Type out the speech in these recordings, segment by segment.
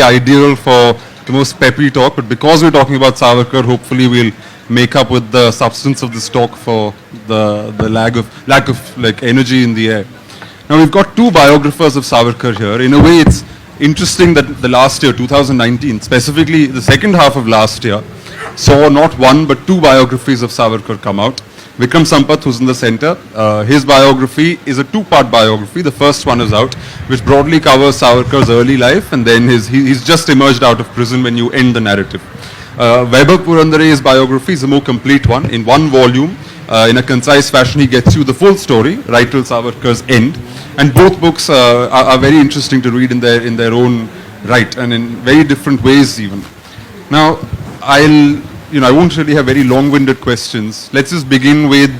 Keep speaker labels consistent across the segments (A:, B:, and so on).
A: ideal for the most peppy talk, but because we're talking about Savarkar, hopefully we'll make up with the substance of this talk for the lack of like energy in the air. Now we've got two biographers of Savarkar here. In a way, it's interesting that the last year, 2019, specifically the second half of last year, saw not one but two biographies of Savarkar come out. Vikram Sampath, who's in the center, his biography is a two-part biography. The first one is out, which broadly covers Savarkar's early life, and then he's just emerged out of prison when you end the narrative. Vaibhav Purandare's biography is a more complete one. In one volume, in a concise fashion, he gets you the full story, right till Savarkar's end. And both books are very interesting to read in their own right, and in very different ways even. Now, I won't really have very long-winded questions. Let's just begin with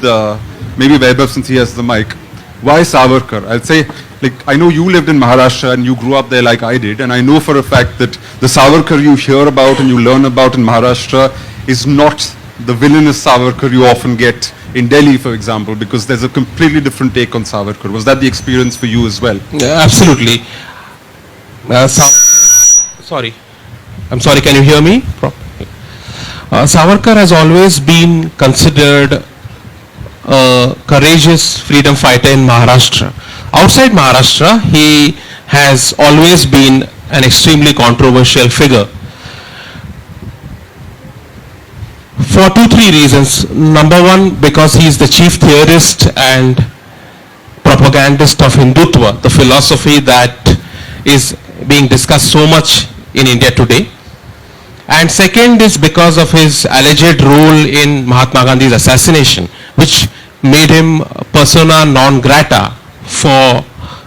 A: maybe Vaibhav, since he has the mic. Why Savarkar? I'll say, I know you lived in Maharashtra and you grew up there like I did, and I know for a fact that the Savarkar you hear about and you learn about in Maharashtra is not the villainous Savarkar you often get in Delhi, for example, because there's a completely different take on Savarkar. Was that the experience for you as well?
B: Yeah, absolutely. Sorry. I'm sorry, can you hear me? Savarkar has always been considered a courageous freedom fighter in Maharashtra. Outside Maharashtra, he has always been an extremely controversial figure. For 2-3 reasons. Number one, because he is the chief theorist and propagandist of Hindutva, the philosophy that is being discussed so much in India today. And second is because of his alleged role in Mahatma Gandhi's assassination, which made him persona non grata for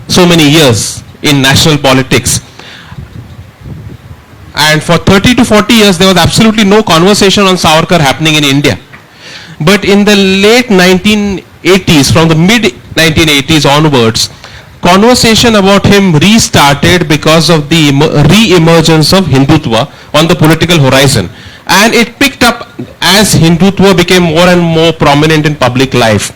B: so many years in national politics. And for 30 to 40 years, there was absolutely no conversation on Savarkar happening in India. But in the late 1980s, from the mid 1980s onwards, conversation about him restarted because of the re-emergence of Hindutva on the political horizon. And it picked up as Hindutva became more and more prominent in public life.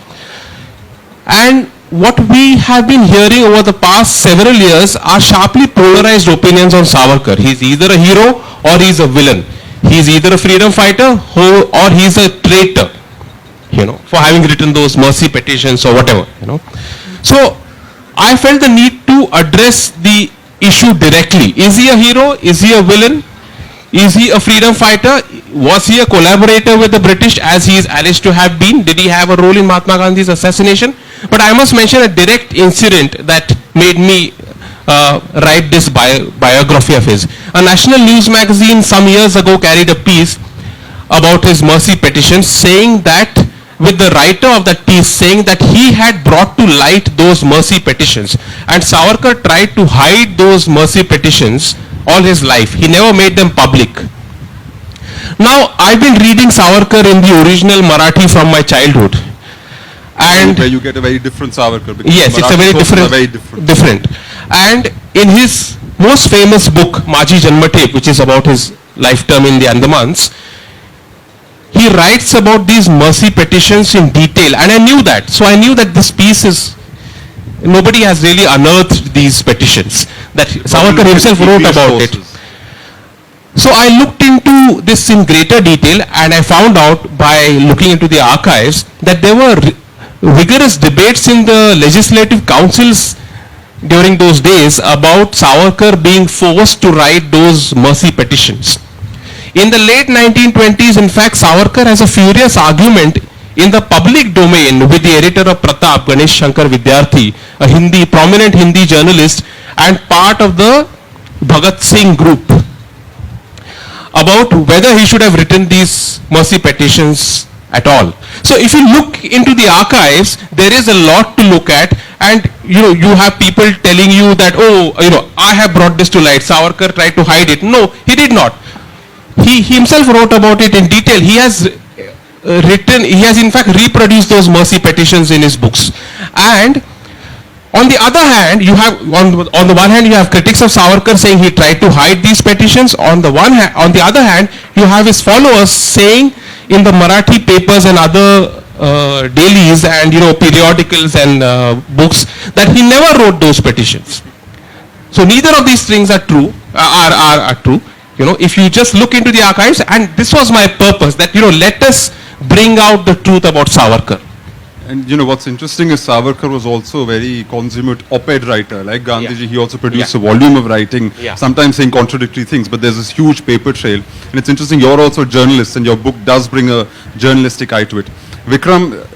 B: And what we have been hearing over the past several years are sharply polarized opinions on Savarkar. He's either a hero or he's a villain. He's either a freedom fighter or he's a traitor, for having written those mercy petitions or whatever, So I felt the need to address the issue directly. Is he a hero? Is he a villain? Is he a freedom fighter? Was he a collaborator with the British as he is alleged to have been? Did he have a role in Mahatma Gandhi's assassination? But I must mention a direct incident that made me write this biography of his. A national news magazine some years ago carried a piece about his mercy petition, saying that, with the writer of that piece saying that he had brought to light those mercy petitions, and Savarkar tried to hide those mercy petitions all his life. He never made them public. Now, I've been reading Savarkar in the original Marathi from my childhood. And
A: where you get a very different Savarkar.
B: Yes, it's a very different. And in his most famous book, Maji Janmatape, which is about his lifetime in the Andamans, he writes about these mercy petitions in detail, and I knew that. So I knew that this piece is, nobody has really unearthed these petitions, that Savarkar himself wrote about it. So I looked into this in greater detail, and I found out by looking into the archives that there were vigorous debates in the legislative councils during those days about Savarkar being forced to write those mercy petitions. In the late 1920s, in fact, Savarkar has a furious argument in the public domain with the editor of Pratap, Ganesh Shankar Vidyarthi, a prominent Hindi journalist and part of the Bhagat Singh group, about whether he should have written these mercy petitions at all. So if you look into the archives, there is a lot to look at, and you have people telling you that, I have brought this to light, Savarkar tried to hide it. No, he did not. He himself wrote about it in detail. He has in fact reproduced those mercy petitions in his books. And on the other hand, you have, on the one hand, you have critics of Savarkar saying he tried to hide these petitions. On the other hand, you have his followers saying in the Marathi papers and other dailies and periodicals and books that he never wrote those petitions. So neither of these things are true. are true. If you just look into the archives, and this was my purpose, that, let us bring out the truth about Savarkar.
A: And what's interesting is Savarkar was also a very consummate op-ed writer. Like Gandhiji, he also produced a volume of writing, sometimes saying contradictory things, but there's this huge paper trail. And it's interesting, you're also a journalist, and your book does bring a journalistic eye to it. Vikram,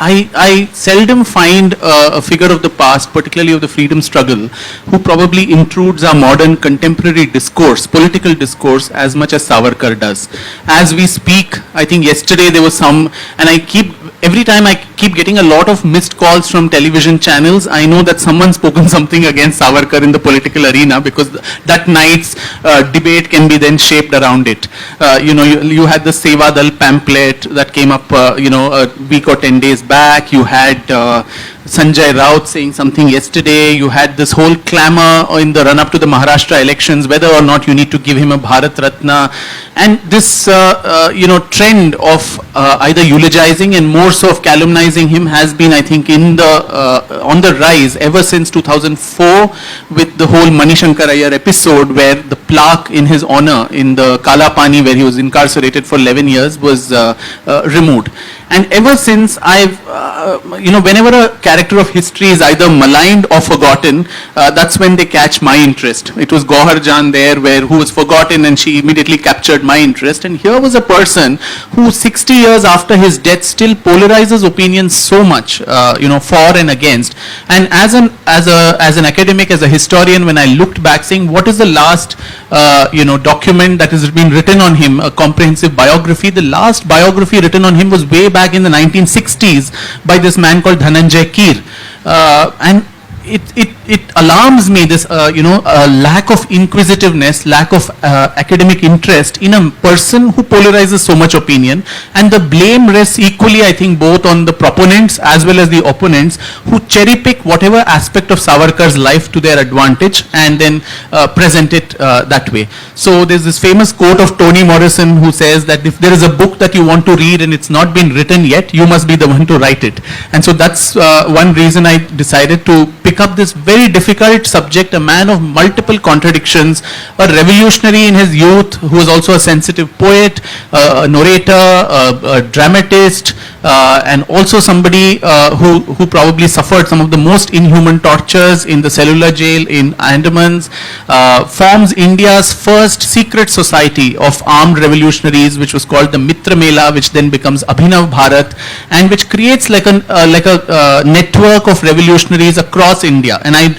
C: I seldom find a figure of the past, particularly of the freedom struggle, who probably intrudes our modern contemporary discourse, political discourse, as much as Savarkar does. As we speak, I think yesterday there was some, and every time I keep getting a lot of missed calls from television channels. I know that someone's spoken something against Savarkar in the political arena, because that night's debate can be then shaped around it. You had the Seva Dal pamphlet that came up, a week or 10 days back. You had Sanjay Raut saying something yesterday. You had this whole clamor in the run-up to the Maharashtra elections, whether or not you need to give him a Bharat Ratna. And this, trend of either eulogizing and more so of calumnizing him has been, I think, on the rise ever since 2004, with the whole Mani Shankar Iyer episode, where the plaque in his honor in the Kala Pani, where he was incarcerated for 11 years, was removed. And ever since whenever a character of history is either maligned or forgotten, that's when they catch my interest. It was Gauhar Jan there, who was forgotten, and she immediately captured my interest. And here was a person who 60 years after his death still polarizes opinions so much, for and against. And as an academic, as a historian, when I looked back, saying what is the last document that has been written on him, a comprehensive biography, the last biography written on him was way back in the 1960s by this man called Dhananjay Keer. And it alarms me, this lack of inquisitiveness, lack of academic interest in a person who polarizes so much opinion. And the blame rests equally, I think, both on the proponents as well as the opponents, who cherry pick whatever aspect of Savarkar's life to their advantage and then present it that way. So there's this famous quote of Toni Morrison, who says that if there is a book that you want to read and it's not been written yet, you must be the one to write it. And so that's one reason I decided to pick up this very difficult subject, a man of multiple contradictions, a revolutionary in his youth, who was also a sensitive poet, a narrator, a dramatist, and also somebody who probably suffered some of the most inhuman tortures in the cellular jail in Andamans, forms India's first secret society of armed revolutionaries, which was called the Mitra Mela, which then becomes Abhinav Bharat, and which creates like a network of revolutionaries across India. And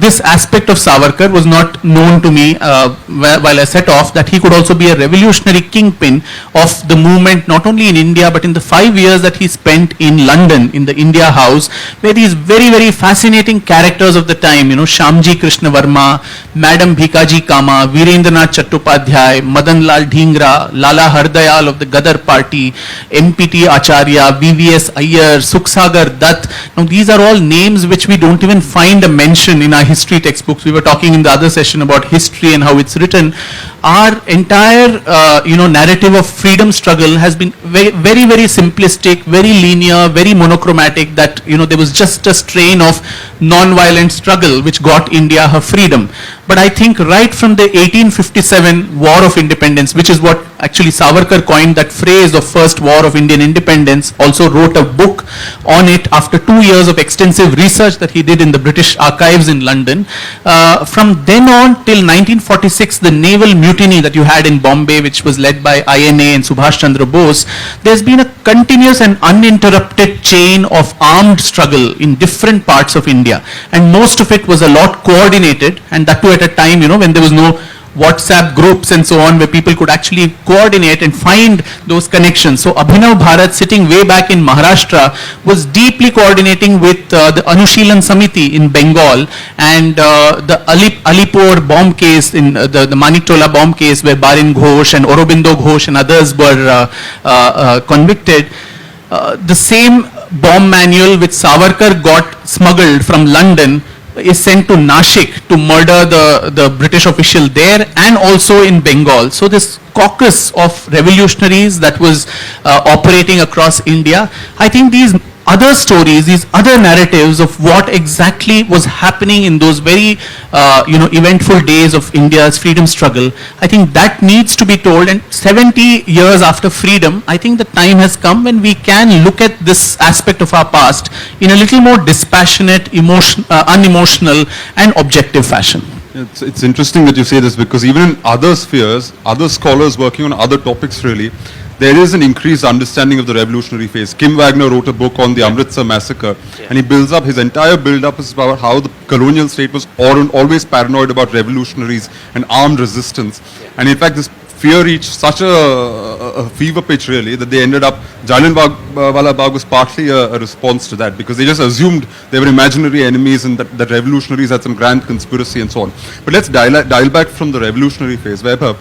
C: this aspect of Savarkar was not known to me while I set off, that he could also be a revolutionary kingpin of the movement, not only in India, but in the 5 years that he spent in London, in the India House, where these very, very fascinating characters of the time, Shyamji Krishna Varma, Madam Bhikaji Kama, Virendranath Chattopadhyay, Madan Lal Dhingra, Lala Hardayal of the Gadar Party, MPT Acharya, VVS Iyer, Sukhsagar Dutt. Now these are all names which we don't even find a mention in our history textbooks. We were talking in the other session about history and how it's written. Our entire narrative of freedom struggle has been very, very, very simplistic, very linear, very monochromatic, that there was just a strain of non-violent struggle which got India her freedom. But I think right from the 1857 War of Independence, which is what actually Savarkar coined that phrase of first war of Indian independence, also wrote a book on it after 2 years of extensive research that he did in the British archives in London. From then on till 1946, the naval mutiny that you had in Bombay, which was led by INA and Subhash Chandra Bose, there's been a continuous and uninterrupted chain of armed struggle in different parts of India, and most of it was a lot coordinated, and that too at a time, when there was no WhatsApp groups and so on, where people could actually coordinate and find those connections. So Abhinav Bharat, sitting way back in Maharashtra, was deeply coordinating with the Anushilan Samiti in Bengal, and the Alipur bomb case, in the Maniktola bomb case, where Barin Ghosh and Aurobindo Ghosh and others were convicted. The same bomb manual which Savarkar got smuggled from London is sent to Nashik to murder the British official there, and also in Bengal. So this caucus of revolutionaries that was operating across India, I think these other stories, these other narratives of what exactly was happening in those very eventful days of India's freedom struggle, I think that needs to be told. And 70 years after freedom, I think the time has come when we can look at this aspect of our past in a little more dispassionate, unemotional and objective fashion.
A: It's interesting that you say this, because even in other spheres, other scholars working on other topics really, there is an increased understanding of the revolutionary phase. Kim Wagner wrote a book on the Amritsar massacre, and he builds up, his entire build-up is about how the colonial state was always paranoid about revolutionaries and armed resistance. And in fact, this fear reached such a fever pitch really, that they ended up, Jallianwala Bagh was partly a response to that, because they just assumed they were imaginary enemies and that revolutionaries had some grand conspiracy and so on. But let's dial back from the revolutionary phase. Vaibhav,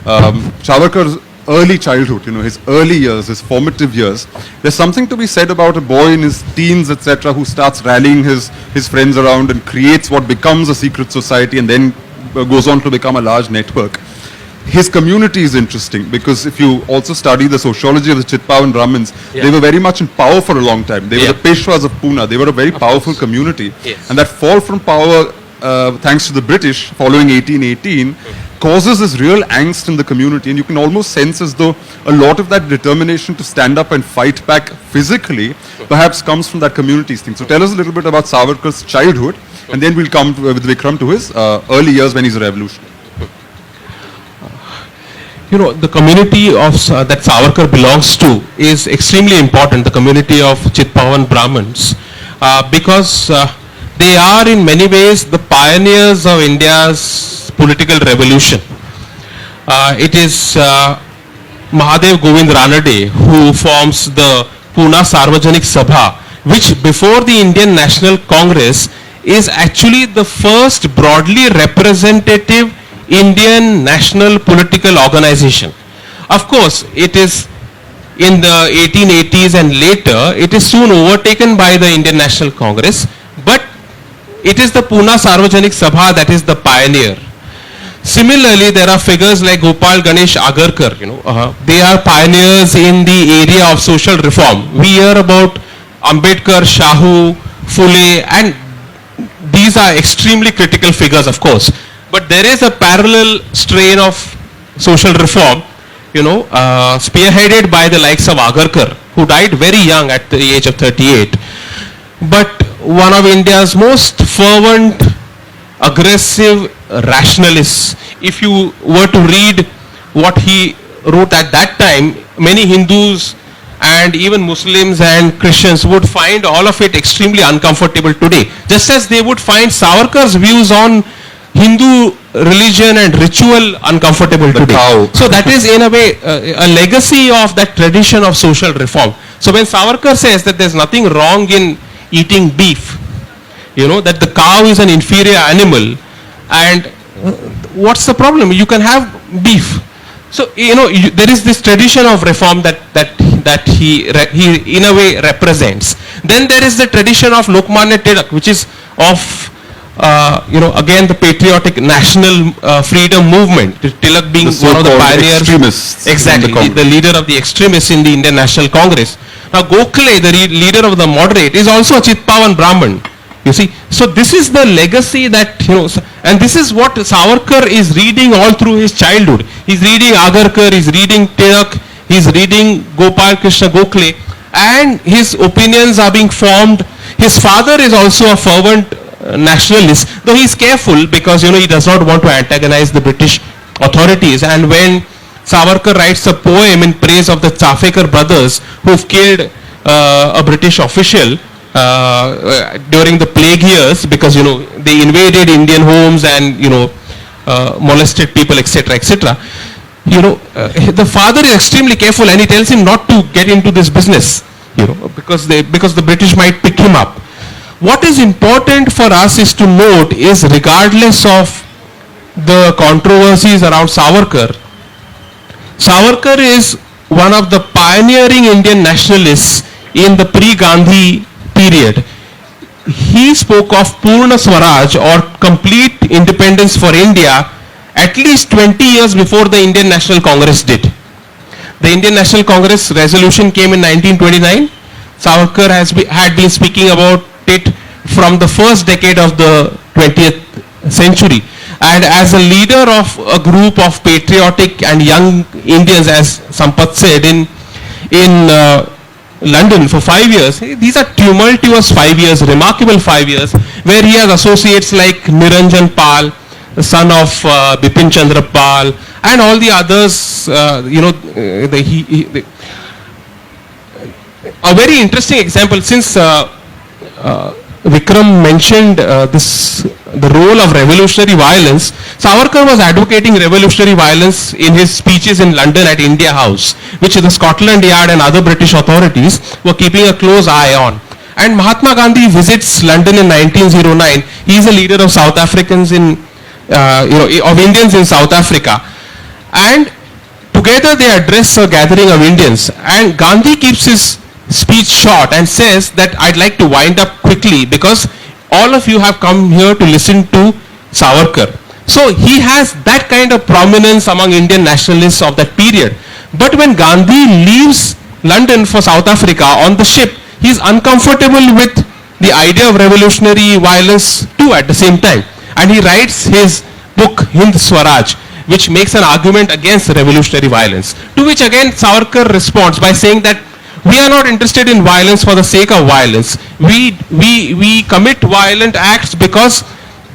A: Savarkar's early childhood, his early years, his formative years, there's something to be said about a boy in his teens, etc., who starts rallying his friends around and creates what becomes a secret society and then goes on to become a large network. His community is interesting, because if you also study the sociology of the Chitpavan Brahmins, they were very much in power for a long time. They were the Peshwas of Pune. They were a very powerful community.
B: Yes.
A: And that fall from power, thanks to the British, following 1818, causes this real angst in the community, and you can almost sense as though a lot of that determination to stand up and fight back physically perhaps comes from that community's thing. So tell us a little bit about Savarkar's childhood, and then we'll come with Vikram to his early years when he's a revolutionary.
B: The community of that Savarkar belongs to is extremely important, the community of Chitpavan Brahmins, because they are in many ways the pioneers of India's political revolution. It is Mahadev Govind Ranade who forms the Pune Sarvajanik Sabha, which before the Indian National Congress is actually the first broadly representative Indian national political organization. Of course, it is in the 1880s and later, it is soon overtaken by the Indian National Congress, but it is the Pune Sarvajanik Sabha that is the pioneer. Similarly, there are figures like Gopal Ganesh Agarkar, they are pioneers in the area of social reform. We hear about Ambedkar, Shahu, Phule, and these are extremely critical figures, of course. But there is a parallel strain of social reform, spearheaded by the likes of Agarkar, who died very young at the age of 38. But one of India's most fervent, aggressive rationalists. If you were to read what he wrote at that time, many Hindus and even Muslims and Christians would find all of it extremely uncomfortable today, just as they would find Savarkar's views on Hindu religion and ritual uncomfortable today. So that is in a way a legacy of that tradition of social reform. So when Savarkar says that there's nothing wrong in eating beef, that the cow is an inferior animal, and what's the problem? You can have beef. So there is this tradition of reform that he in a way represents. Then there is the tradition of Lokmanya Tilak, which is of again the patriotic national freedom movement. Tilak being one of the pioneers,
A: extremists,
B: exactly, the leader of the extremists in the Indian National Congress. Now Gokhale, the leader of the moderate, is also a Chitpavan Brahmin. You see, so this is the legacy that, and this is what Savarkar is reading all through his childhood. He's reading Agarkar, he's reading Tilak, he's reading Gopal Krishna Gokhale, and his opinions are being formed. His father is also a fervent nationalist, though he's careful because, he does not want to antagonize the British authorities. And when Savarkar writes a poem in praise of the Chafekar brothers who've killed a British official during the plague years, because they invaded Indian homes and molested people, etc., etc. The father is extremely careful, and he tells him not to get into this business, because the British might pick him up. What is important for us is to note is, regardless of the controversies around Savarkar, Savarkar is one of the pioneering Indian nationalists in the pre-Gandhi period. He spoke of Purna Swaraj, or complete independence for India, at least 20 years before the Indian National Congress did. The Indian National Congress resolution came in 1929. Savarkar had been speaking about it from the first decade of the 20th century. And as a leader of a group of patriotic and young Indians, as Sampath said, in London for 5 years, these are tumultuous 5 years, remarkable 5 years, where he has associates like Niranjan Pal, the son of Bipin Chandra Pal, and all the others. A very interesting example, since Vikram mentioned the role of revolutionary violence. Savarkar was advocating revolutionary violence in his speeches in London at India House, which the Scotland Yard and other British authorities were keeping a close eye on. And Mahatma Gandhi visits London in 1909. He is a leader of South Africans of Indians in South Africa. And together they address a gathering of Indians. And Gandhi keeps his speech short and says that I'd like to wind up quickly because all of you have come here to listen to Savarkar. So he has that kind of prominence among Indian nationalists of that period. But when Gandhi leaves London for South Africa on the ship, he is uncomfortable with the idea of revolutionary violence too at the same time. And he writes his book Hind Swaraj, which makes an argument against revolutionary violence. To which again Savarkar responds by saying that we are not interested in violence for the sake of violence. We commit violent acts because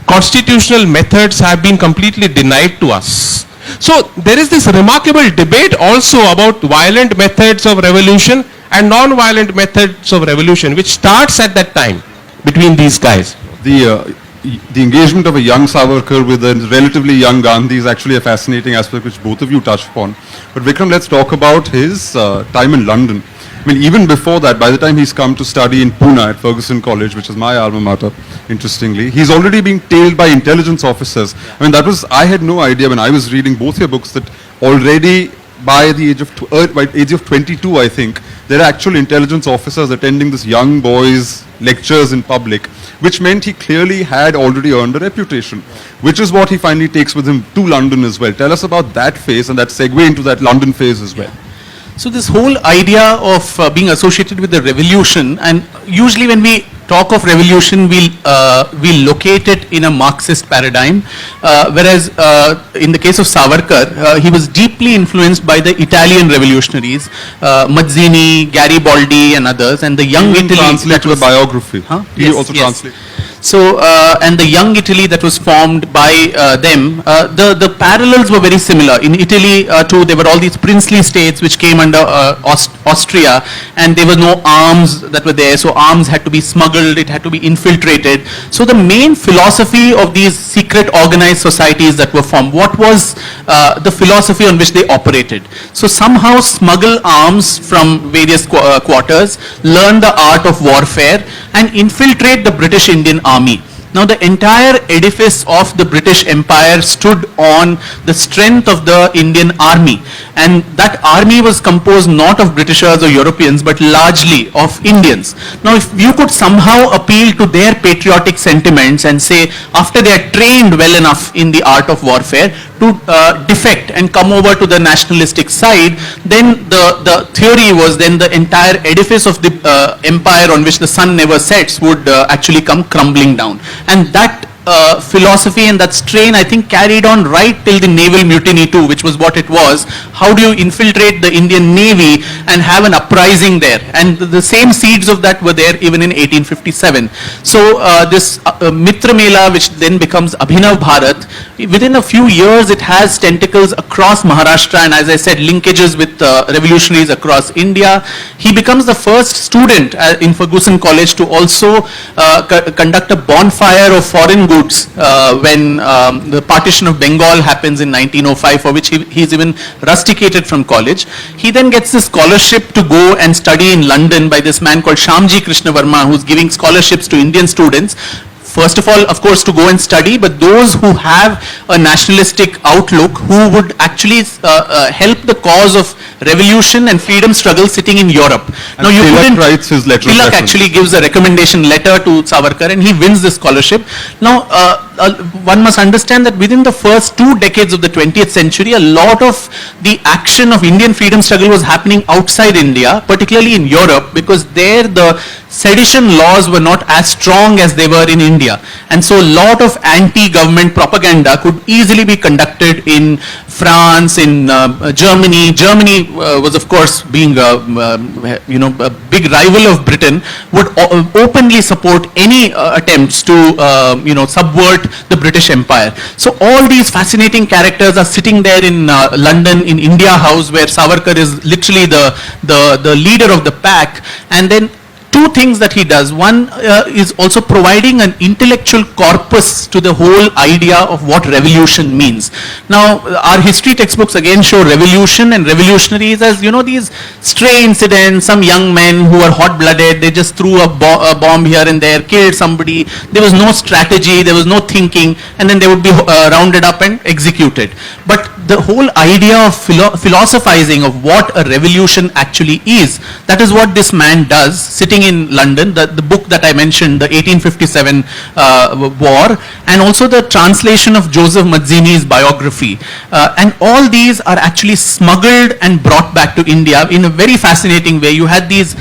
B: constitutional methods have been completely denied to us. So there is this remarkable debate also about violent methods of revolution and non-violent methods of revolution, which starts at that time between these guys.
A: The engagement of a young Savarkar with a relatively young Gandhi is actually a fascinating aspect which both of you touched upon. But Vikram, let's talk about his time in London. I mean, even before that, by the time he's come to study in Pune at Fergusson College, which is my alma mater, interestingly, he's already being tailed by intelligence officers. I mean, I had no idea when I was reading both your books that already by the age of 22, I think, there are actual intelligence officers attending this young boy's lectures in public, which meant he clearly had already earned a reputation, which is what he finally takes with him to London as well. Tell us about that phase and that segue into that London phase as well.
C: So this whole idea of being associated with the revolution, and usually when we talk of revolution, we'll locate it in a Marxist paradigm, whereas in the case of Savarkar, he was deeply influenced by the Italian revolutionaries, Mazzini, Garibaldi and others, and the young Italy
A: Translate the biography.
C: Huh?
A: He
C: Yes,
A: also
C: yes.
A: translate.
C: So, and the young Italy that was formed by them, the parallels were very similar. In Italy too, there were all these princely states which came under Austria, and there were no arms that were there, so arms had to be smuggled, it had to be infiltrated. So the main philosophy of these secret organized societies that were formed, what was the philosophy on which they operated? So somehow smuggle arms from various quarters, learn the art of warfare, and infiltrate the British Indian Army. Now the entire edifice of the British Empire stood on the strength of the Indian Army, and that army was composed not of Britishers or Europeans but largely of Indians. Now if you could somehow appeal to their patriotic sentiments and say, after they are trained well enough in the art of warfare, to defect and come over to the nationalistic side, then the theory was then the entire edifice of the empire on which the sun never sets would actually come crumbling down. And that philosophy and that strain, I think, carried on right till the naval mutiny too, which was what it was. How do you infiltrate the Indian Navy and have an uprising there? And the same seeds of that were there even in 1857. So this Mitra Mela, which then becomes Abhinav Bharat, within a few years it has tentacles across Maharashtra, and as I said, linkages with revolutionaries across India. He becomes the first student in Fergusson College to also conduct a bonfire of foreign goods when the partition of Bengal happens in 1905, for which he is even rusticated from college. He then gets a scholarship to go and study in London by this man called Shyamji Krishna Verma, who's giving scholarships to Indian students. First of all, of course, to go and study, but those who have a nationalistic outlook, who would actually help the cause of revolution and freedom struggle sitting in Europe.
A: And now Pillai writes his letter.
C: Pillai actually gives a recommendation letter to Savarkar, and he wins the scholarship. Now, one must understand that within the first 2 decades of the 20th century, a lot of the action of Indian freedom struggle was happening outside India, particularly in Europe, because there the sedition laws were not as strong as they were in India. And so a lot of anti-government propaganda could easily be conducted in France, in Germany. Germany was, of course, being a big rival of Britain, would openly support any attempts to subvert the British Empire. So all these fascinating characters are sitting there in London, in India House, where Savarkar is literally the leader of the pack. And then 2 things that he does. One is also providing an intellectual corpus to the whole idea of what revolution means. Now, our history textbooks again show revolution and revolutionaries as, these stray incidents, some young men who are hot-blooded, they just threw a bomb here and there, killed somebody, there was no strategy, there was no thinking, and then they would be rounded up and executed. But the whole idea of philosophizing of what a revolution actually is, that is what this man does, sitting in London. The book that I mentioned, the 1857 war, and also the translation of Joseph Mazzini's biography. And all these are actually smuggled and brought back to India in a very fascinating way. You had these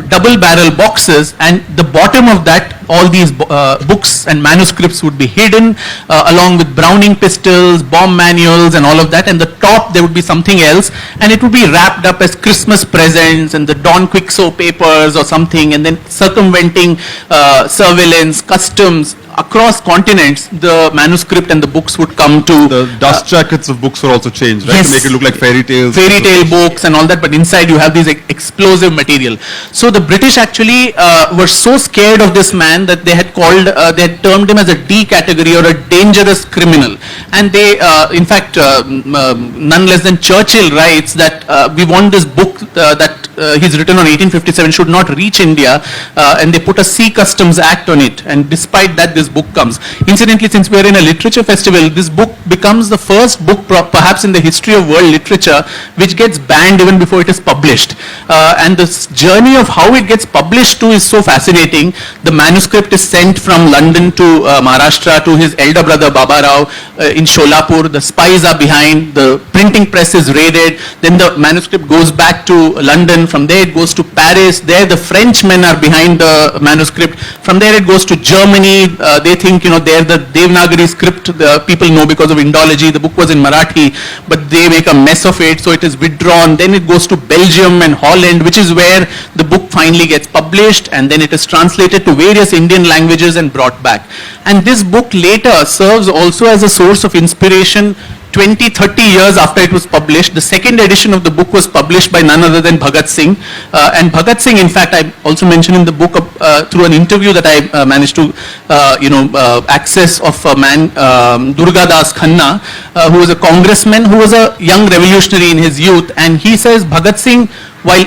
C: double barrel boxes, and the bottom of that, all these books and manuscripts would be hidden along with Browning pistols, bomb manuals and all of that, and the top there would be something else, and it would be wrapped up as Christmas presents and the Don Quixote papers or something, and then circumventing surveillance, customs. Across continents, the manuscript and the books would come to...
A: The dust jackets of books were also changed, right?
C: Yes.
A: To make it look like fairy tales.
C: Fairy tale books and all that, but inside you have these explosive material. So the British actually were so scared of this man that they had termed him as a D category or a dangerous criminal. And they, in fact, none less than Churchill writes that we want this book that he's written on 1857 should not reach India, and they put a Sea Customs Act on it. And despite that, this book comes. Incidentally, since we are in a literature festival, this book becomes the first book perhaps in the history of world literature which gets banned even before it is published. And this journey of how it gets published too is so fascinating. The manuscript is sent from London to Maharashtra to his elder brother Baba Rao in Sholapur. The spies are behind, the printing press is raided, then the manuscript goes back to London, from there it goes to Paris, there the Frenchmen are behind the manuscript, from there it goes to Germany. They think, they're the Devanagari script, the people know because of Indology. The book was in Marathi, but they make a mess of it, so it is withdrawn. Then it goes to Belgium and Holland, which is where the book finally gets published, and then it is translated to various Indian languages and brought back. And this book later serves also as a source of inspiration 20-30 years after it was published. The second edition of the book was published by none other than Bhagat Singh. And Bhagat Singh, in fact, I also mentioned in the book through an interview that I managed to, access of a man, Durga Das Khanna, who was a congressman, who was a young revolutionary in his youth. And he says Bhagat Singh while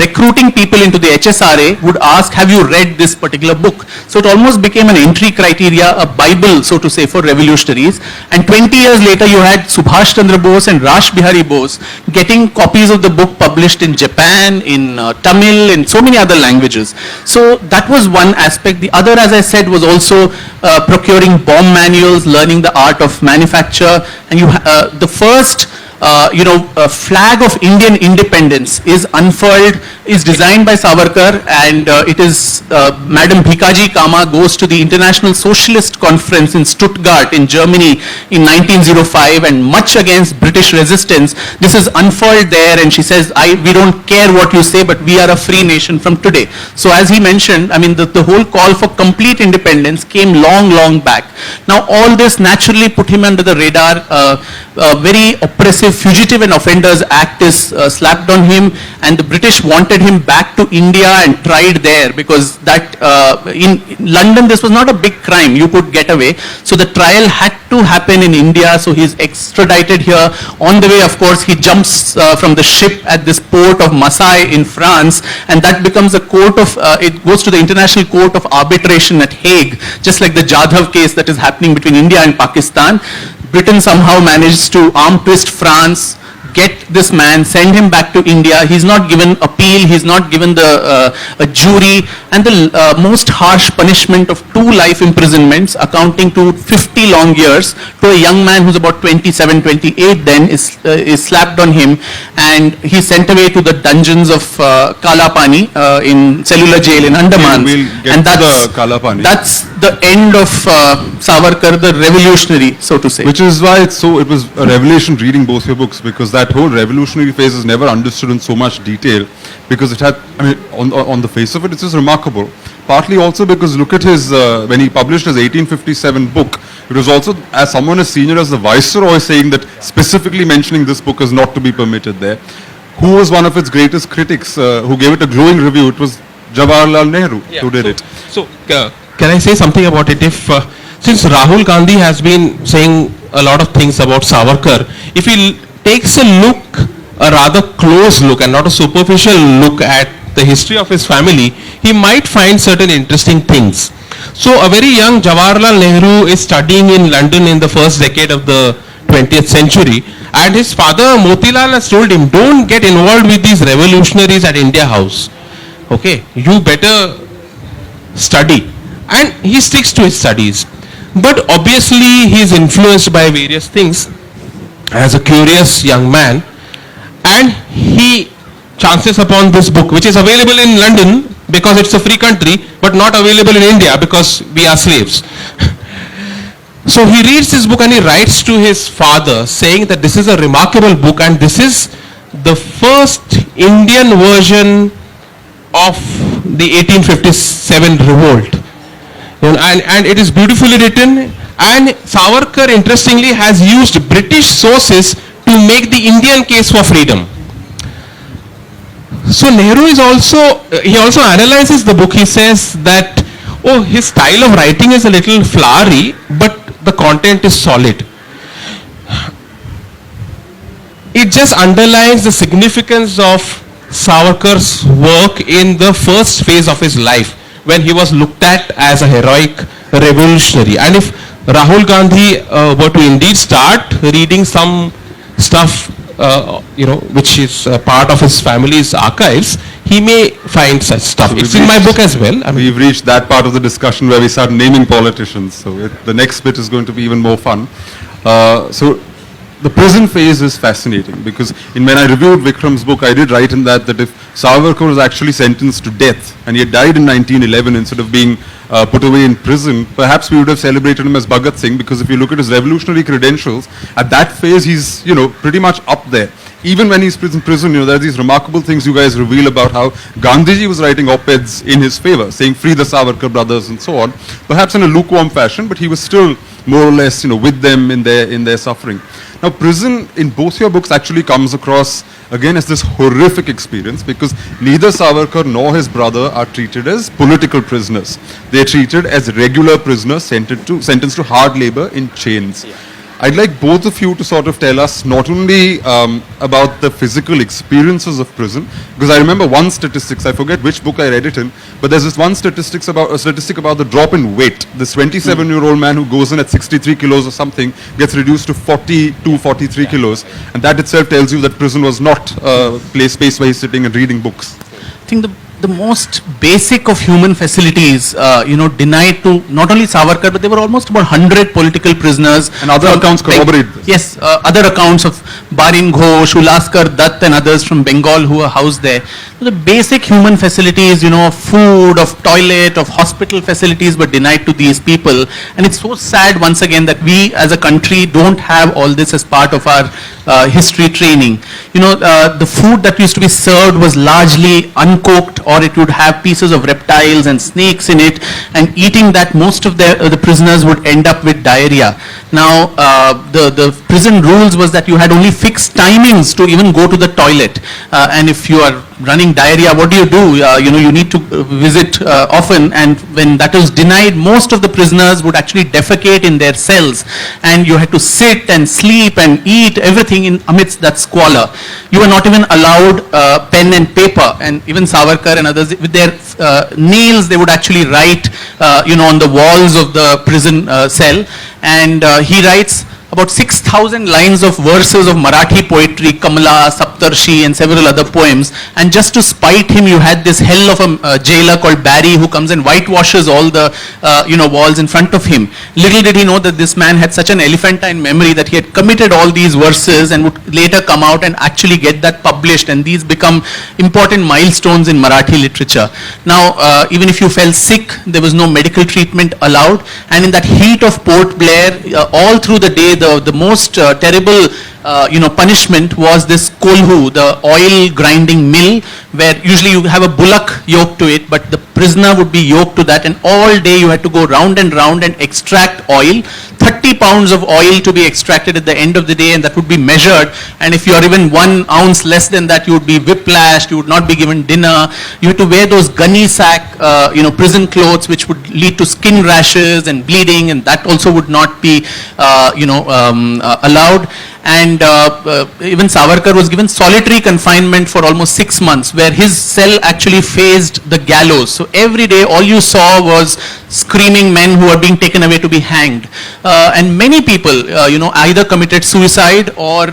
C: recruiting people into the HSRA, would ask, have you read this particular book? So it almost became an entry criteria, a Bible, so to say, for revolutionaries. And 20 years later, you had Subhash Chandra Bose and Rash Bihari Bose getting copies of the book published in Japan, in Tamil, in so many other languages. So that was one aspect. The other, as I said, was also procuring bomb manuals, learning the art of manufacture. And the first flag of Indian independence is unfurled, is designed by Savarkar, and it is Madam Bhikaji Kama goes to the International Socialist Conference in Stuttgart in Germany in 1905, and much against British resistance, this is unfurled there, and she says, we don't care what you say, but we are a free nation from today. So as he mentioned, I mean, the whole call for complete independence came long back. Now all this naturally put him under the radar. Very oppressive Fugitive and Offenders Act is slapped on him, and the British wanted him back to India and tried there, because that in London this was not a big crime, you could get away. So the trial had to happen in India, so he's extradited here. On the way, of course, he jumps from the ship at this port of Marseille in France, and that becomes a court of, it goes to the International Court of Arbitration at Hague, just like the Jadhav case that is happening between India and Pakistan. Britain somehow managed to arm twist France, get this man, send him back to India. He's not given appeal, he's not given a jury, and the most harsh punishment of 2 life imprisonments, accounting to 50 long years, to a young man who's about 27, 28 then, is slapped on him, and he's sent away to the dungeons of Kalapani in cellular jail in Andaman.
A: And
C: that's the end of Savarkar, the revolutionary, so to say.
A: Which is why it was a revelation reading both your books, because that whole revolutionary phase is never understood in so much detail, because it had, I mean, on the face of it, it's just remarkable. Partly also because look at his, when he published his 1857 book, it was also as someone as senior as the Viceroy saying that specifically mentioning this book is not to be permitted there. Who was one of its greatest critics, who gave it a glowing review? It was Jawaharlal Nehru who did it.
B: So, can I say something about it? If since Rahul Gandhi has been saying a lot of things about Savarkar, if he takes a look, a rather close look and not a superficial look at the history of his family, he might find certain interesting things. So a very young Jawaharlal Nehru is studying in London in the first decade of the 20th century, and his father Motilal has told him, don't get involved with these revolutionaries at India House. Okay, you better study. And he sticks to his studies. But obviously he is influenced by various things as a curious young man, and he chances upon this book, which is available in London because it's a free country, but not available in India because we are slaves. So he reads this book and he writes to his father saying that this is a remarkable book, and this is the first Indian version of the 1857 revolt. And it is beautifully written, and Savarkar interestingly has used British sources to make the Indian case for freedom. So Nehru is also, he also analyzes the book. He says that, oh, his style of writing is a little flowery, but the content is solid. It just underlines the significance of Savarkar's work in the first phase of his life, when he was looked at as a heroic revolutionary. And if Rahul Gandhi were to indeed start reading some stuff, which is part of his family's archives, he may find such stuff. So it's in my book as well. I mean,
A: we've reached that part of the discussion where we start naming politicians. So the next bit is going to be even more fun. So the prison phase is fascinating, because when I reviewed Vikram's book, I did write in that if Savarkar was actually sentenced to death and he had died in 1911 instead of being put away in prison, perhaps we would have celebrated him as Bhagat Singh, because if you look at his revolutionary credentials, at that phase he's, pretty much up there. Even when he's in prison, there are these remarkable things you guys reveal about how Gandhiji was writing op-eds in his favor, saying free the Savarkar brothers and so on, perhaps in a lukewarm fashion, but he was still more or less, with them in their suffering. Now, prison in both your books actually comes across, again, as this horrific experience, because neither Savarkar nor his brother are treated as political prisoners. They are treated as regular prisoners sentenced to hard labor in chains. I'd like both of you to sort of tell us not only about the physical experiences of prison, because I remember one statistics, I forget which book I read it in, but there's this one statistic about the drop in weight. This 27-year-old man who goes in at 63 kilos or something gets reduced to 42, 43 kilos, and that itself tells you that prison was not a space where he's sitting and reading books.
C: I think the most basic of human facilities, denied to not only Savarkar, but there were almost about 100 political prisoners.
A: And other accounts corroborate this.
C: Yes, other accounts of Barin Ghosh, Ulaskar Dutt and others from Bengal who were housed there. So the basic human facilities, of food, of toilet, of hospital facilities were denied to these people. And it's so sad once again that we as a country don't have all this as part of our history training. The food that used to be served was largely uncooked, or it would have pieces of reptiles and snakes in it, and eating that, most of the prisoners would end up with diarrhea. Now, the prison rules was that you had only fixed timings to even go to the toilet, and if you are running diarrhea, what do? You need to visit often, and when that was denied, most of the prisoners would actually defecate in their cells, and you had to sit and sleep and eat everything in amidst that squalor. You were not even allowed pen and paper, and even Savarkar and others, with their nails, they would actually write, on the walls of the prison cell, and he writes about 6,000 lines of verses of Marathi poetry, Kamala, Saptarshi and several other poems, and just to spite him, you had this hell of a jailer called Barry who comes and whitewashes all the walls in front of him. Little did he know that this man had such an elephantine memory that he had committed all these verses and would later come out and actually get that published, and these become important milestones in Marathi literature. Now, even if you fell sick, there was no medical treatment allowed, and in that heat of Port Blair, all through the day, the most terrible punishment was this kolhu, the oil grinding mill, where usually you have a bullock yoked to it, but the prisoner would be yoked to that, and all day you had to go round and round and extract oil. 30 pounds of oil to be extracted at the end of the day, and that would be measured, and if you are even 1 ounce less than that, you would be whiplashed, you would not be given dinner, you had to wear those gunny sack prison clothes which would lead to skin rashes and bleeding, and that also would not be allowed. And even Savarkar was given solitary confinement for almost 6 months, where his cell actually faced the gallows. So every day all you saw was screaming men who were being taken away to be hanged. And many people, either committed suicide or,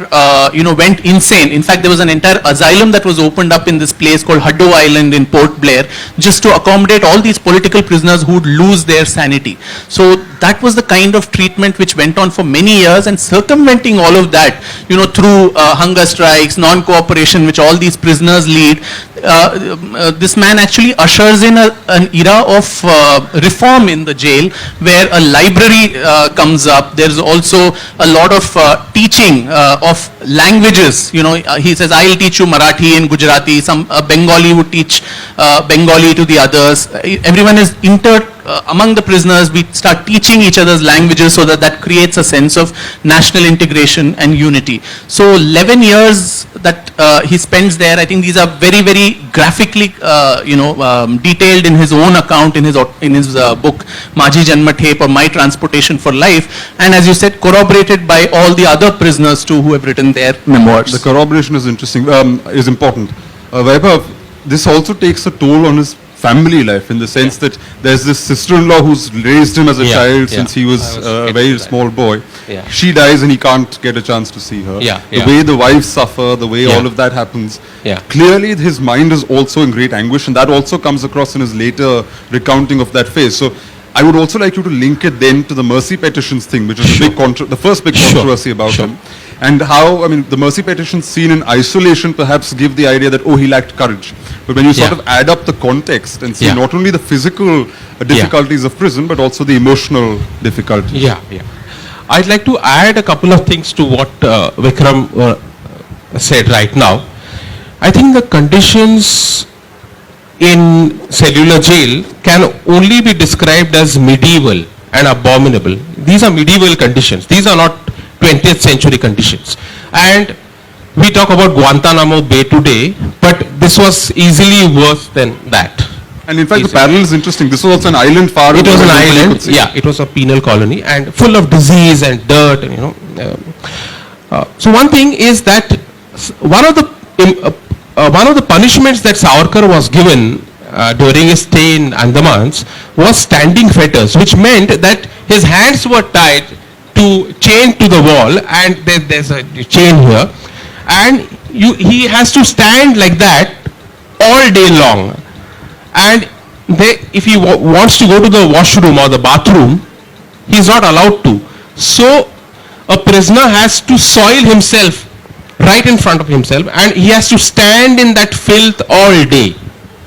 C: went insane. In fact, there was an entire asylum that was opened up in this place called Haddo Island in Port Blair, just to accommodate all these political prisoners who would lose their sanity. So that was the kind of treatment which went on for many years, and circumventing all of that, through hunger strikes, non-cooperation, which all these prisoners lead, this man actually ushers in an era of reform in the jail, where a library comes up. There's also a lot of teaching of languages. He says, I'll teach you Marathi and Gujarati. Some Bengali would teach Bengali to the others. Everyone is among the prisoners. We start teaching each other's languages, so that creates a sense of national integration and unity. So 11 years that he spends there, I think these are very, very graphically detailed in his own account, in his book Maji Janma Tape, or My Transportation for Life, and as you said, corroborated by all the other prisoners too who have written their memoirs.
A: The corroboration is interesting, is important. Vaibhav, this also takes a toll on his family life, in the sense that there's this sister-in-law who's raised him as a child since he was a very small boy.
B: Yeah.
A: She dies and he can't get a chance to see her. The way the wives suffer, the way all of that happens. Clearly his mind is also in great anguish, and that also comes across in his later recounting of that phase. So I would also like you to link it then to the mercy petitions thing, which is the first big controversy about him. And how, the mercy petitions seen in isolation perhaps give the idea that, he lacked courage. But when you sort of add up the context and see not only the physical difficulties of prison, but also the emotional difficulties.
B: I'd like to add a couple of things to what Vikram said right now. I think the conditions in cellular jail can only be described as medieval and abominable. These are medieval conditions. These are not 20th century conditions. And we talk about Guantanamo Bay today, but this was easily worse than that.
A: And in fact, the parallel is interesting. This was also an island far away.
B: It was an
A: nobody could
B: island,
A: see.
B: yeah, it was a penal colony and full of disease and dirt, and, so one thing is that one of the punishments that Savarkar was given during his stay in Andamans was standing fetters, which meant that his hands were tied to chain to the wall, and there's a chain here, and he has to stand like that all day long. And if he wants to go to the washroom or the bathroom, he's not allowed to. So a prisoner has to soil himself right in front of himself, and he has to stand in that filth all day,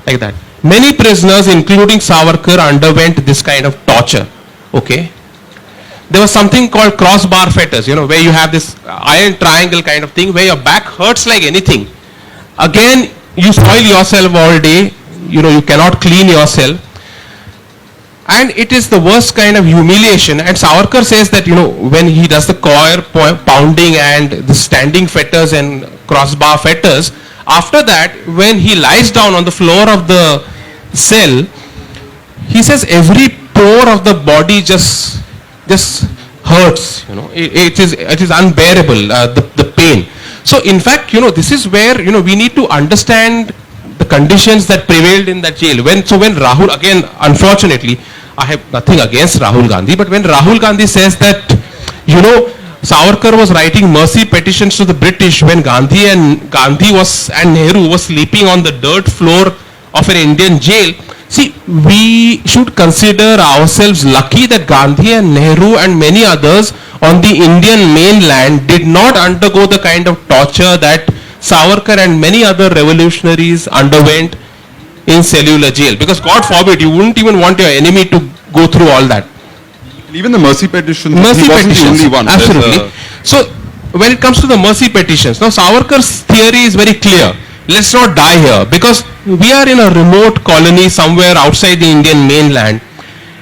B: like that. Many prisoners, including Savarkar, underwent this kind of torture. Okay. There was something called crossbar fetters, where you have this iron triangle kind of thing, where your back hurts like anything. Again, you soil yourself all day. You cannot clean yourself, and it is the worst kind of humiliation. And Savarkar says that when he does the coir pounding and the standing fetters and crossbar fetters, after that, when he lies down on the floor of the cell, he says every pore of the body just hurts. It is unbearable, the pain. So in fact, this is where we need to understand the conditions that prevailed in that jail. When Rahul, again, unfortunately, I have nothing against Rahul Gandhi, but when Rahul Gandhi says that, Savarkar was writing mercy petitions to the British when Gandhi and Nehru was sleeping on the dirt floor of an Indian jail. See, we should consider ourselves lucky that Gandhi and Nehru and many others on the Indian mainland did not undergo the kind of torture that Savarkar and many other revolutionaries underwent in cellular jail. Because God forbid, you wouldn't even want your enemy to go through all that.
A: Even the mercy petitions, he wasn't the only one.
B: Absolutely. So, when it comes to the mercy petitions, now Savarkar's theory is very clear. Let's not die here, because we are in a remote colony somewhere outside the Indian mainland.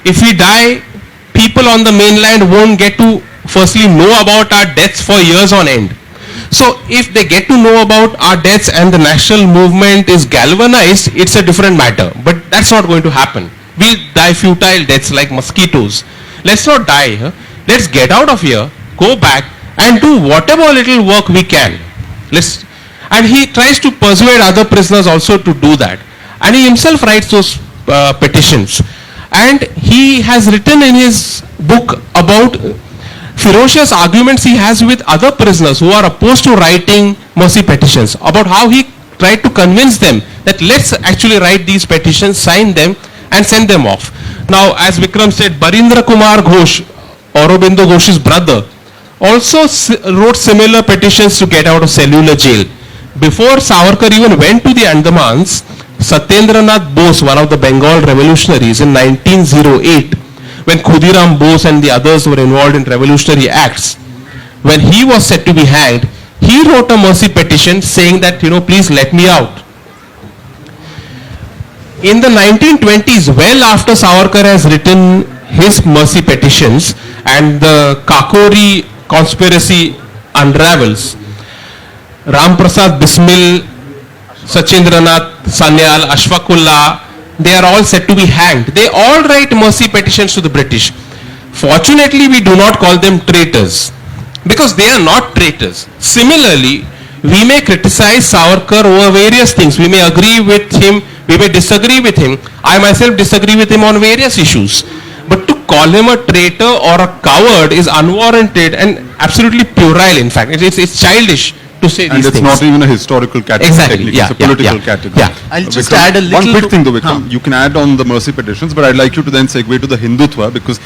B: If we die, people on the mainland won't get to firstly know about our deaths for years on end. So if they get to know about our deaths and the national movement is galvanized, it's a different matter. But that's not going to happen. We'll die futile deaths like mosquitoes. Let's not die here. Let's get out of here, go back and do whatever little work we can. And he tries to persuade other prisoners also to do that. And he himself writes those petitions. And he has written in his book about ferocious arguments he has with other prisoners who are opposed to writing mercy petitions, about how he tried to convince them that let's actually write these petitions, sign them and send them off. Now, as Vikram said, Barindra Kumar Ghosh, Aurobindo Ghosh's brother, also wrote similar petitions to get out of cellular jail. Before Savarkar even went to the Andamans, Satyendranath Bose, one of the Bengal revolutionaries in 1908, when Khudiram Bose and the others were involved in revolutionary acts, when he was set to be hanged, he wrote a mercy petition saying that, please let me out. In the 1920s, well after Savarkar has written his mercy petitions and the Kakori conspiracy unravels, Ram Prasad Bismil, Sachindranath Sanyal, Ashfaqulla, they are all said to be hanged. They all write mercy petitions to the British. Fortunately, we do not call them traitors, because they are not traitors. Similarly, we may criticize Savarkar over various things. We may agree with him, we may disagree with him. I myself disagree with him on various issues. But to call him a traitor or a coward is unwarranted and absolutely puerile, in fact. It's childish to say these things.
A: And it's not even a historical category.
B: Exactly.
A: It's a political category.
B: Yeah.
C: I'll just
A: Vikram,
C: add a little.
A: one quick thing though, Vikram. You can add on the mercy petitions, but I'd like you to then segue to the Hindutva, because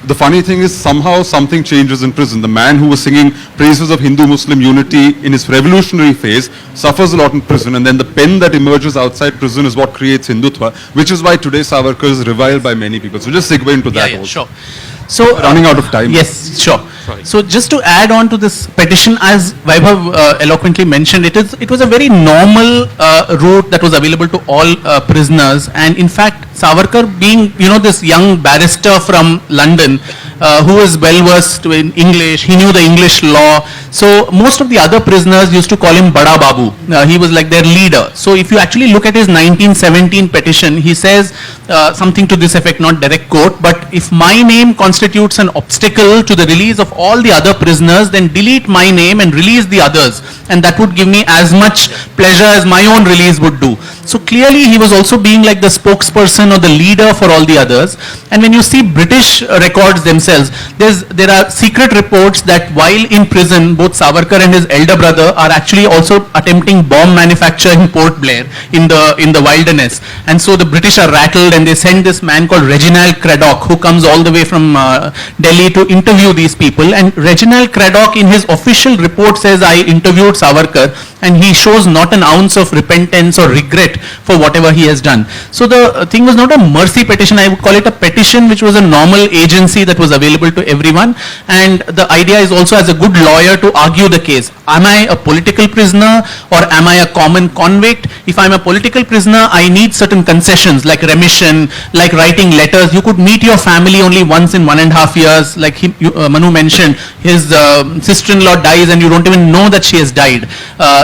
A: the funny thing is somehow something changes in prison. The man who was singing praises of Hindu-Muslim unity in his revolutionary phase suffers a lot in prison, and then the pen that emerges outside prison is what creates Hindutva, which is why today Savarkar is reviled by many people. So just segue into that also.
C: Sure. So
A: running out of time.
C: Yes, sure.
A: Sorry.
C: So just to add on to this petition, as Vaibhav eloquently mentioned, it was a very normal route that was available to all prisoners, and in fact Savarkar being, this young barrister from London, who is well versed in English, he knew the English law. So most of the other prisoners used to call him Bada Babu. He was like their leader. So if you actually look at his 1917 petition, he says something to this effect, not direct quote, but if my name constitutes an obstacle to the release of all the other prisoners, then delete my name and release the others. And that would give me as much pleasure as my own release would do. So clearly he was also being like the spokesperson or the leader for all the others. And when you see British records themselves, there are secret reports that while in prison, both Savarkar and his elder brother are actually also attempting bomb manufacture in Port Blair in the wilderness. And so the British are rattled and they send this man called Reginald Craddock, who comes all the way from Delhi to interview these people. And Reginald Craddock in his official report says, I interviewed Savarkar, and he shows not an ounce of repentance or regret for whatever he has done. So the thing was not a mercy petition, I would call it a petition which was a normal agency that was available to everyone. And the idea is also, as a good lawyer, to argue the case. Am I a political prisoner or am I a common convict? If I'm a political prisoner, I need certain concessions like remission, like writing letters. You could meet your family only once in 1.5 years. Like Manu mentioned, his sister-in-law dies and you don't even know that she has died.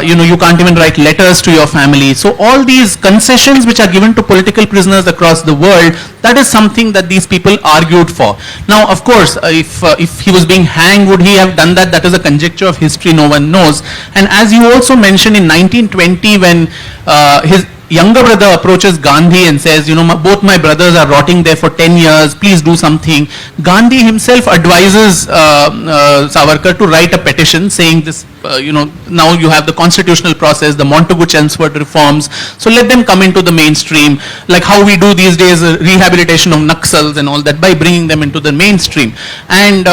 C: You can't even write letters to your family. So all these concessions which are given to political prisoners across the world, that is something that these people argued for. Now, of course, if he was being hanged, would he have done that? That is a conjecture of history, no one knows. And as you also mentioned, in 1920, when his younger brother approaches Gandhi and says, both my brothers are rotting there for 10 years, please do something. Gandhi himself advises Savarkar to write a petition saying this, now you have the constitutional process, the Montagu-Chelmsford reforms, so let them come into the mainstream, like how we do these days, rehabilitation of Naxals and all that, by bringing them into the mainstream. And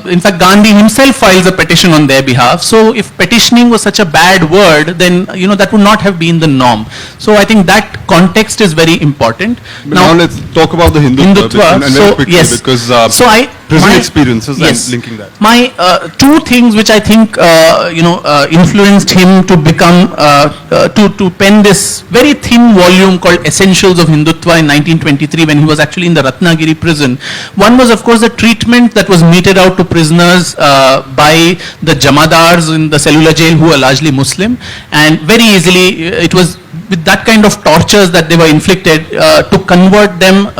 C: in fact, Gandhi himself files a petition on their behalf. So if petitioning was such a bad word, then, that would not have been the norm. So I think that context is very important.
A: Now let's talk about the Hindutva, and very quickly,
C: yes.
A: because
C: so
A: prison experiences,
C: yes,
A: and linking that.
C: My two things which I think influenced him to become to pen this very thin volume called Essentials of Hindutva in 1923, when he was actually in the Ratnagiri prison. One was, of course, the treatment that was meted out to prisoners by the jamadars in the cellular jail, who are largely Muslim, and very easily it was with that kind of tortures that they were inflicted, to convert them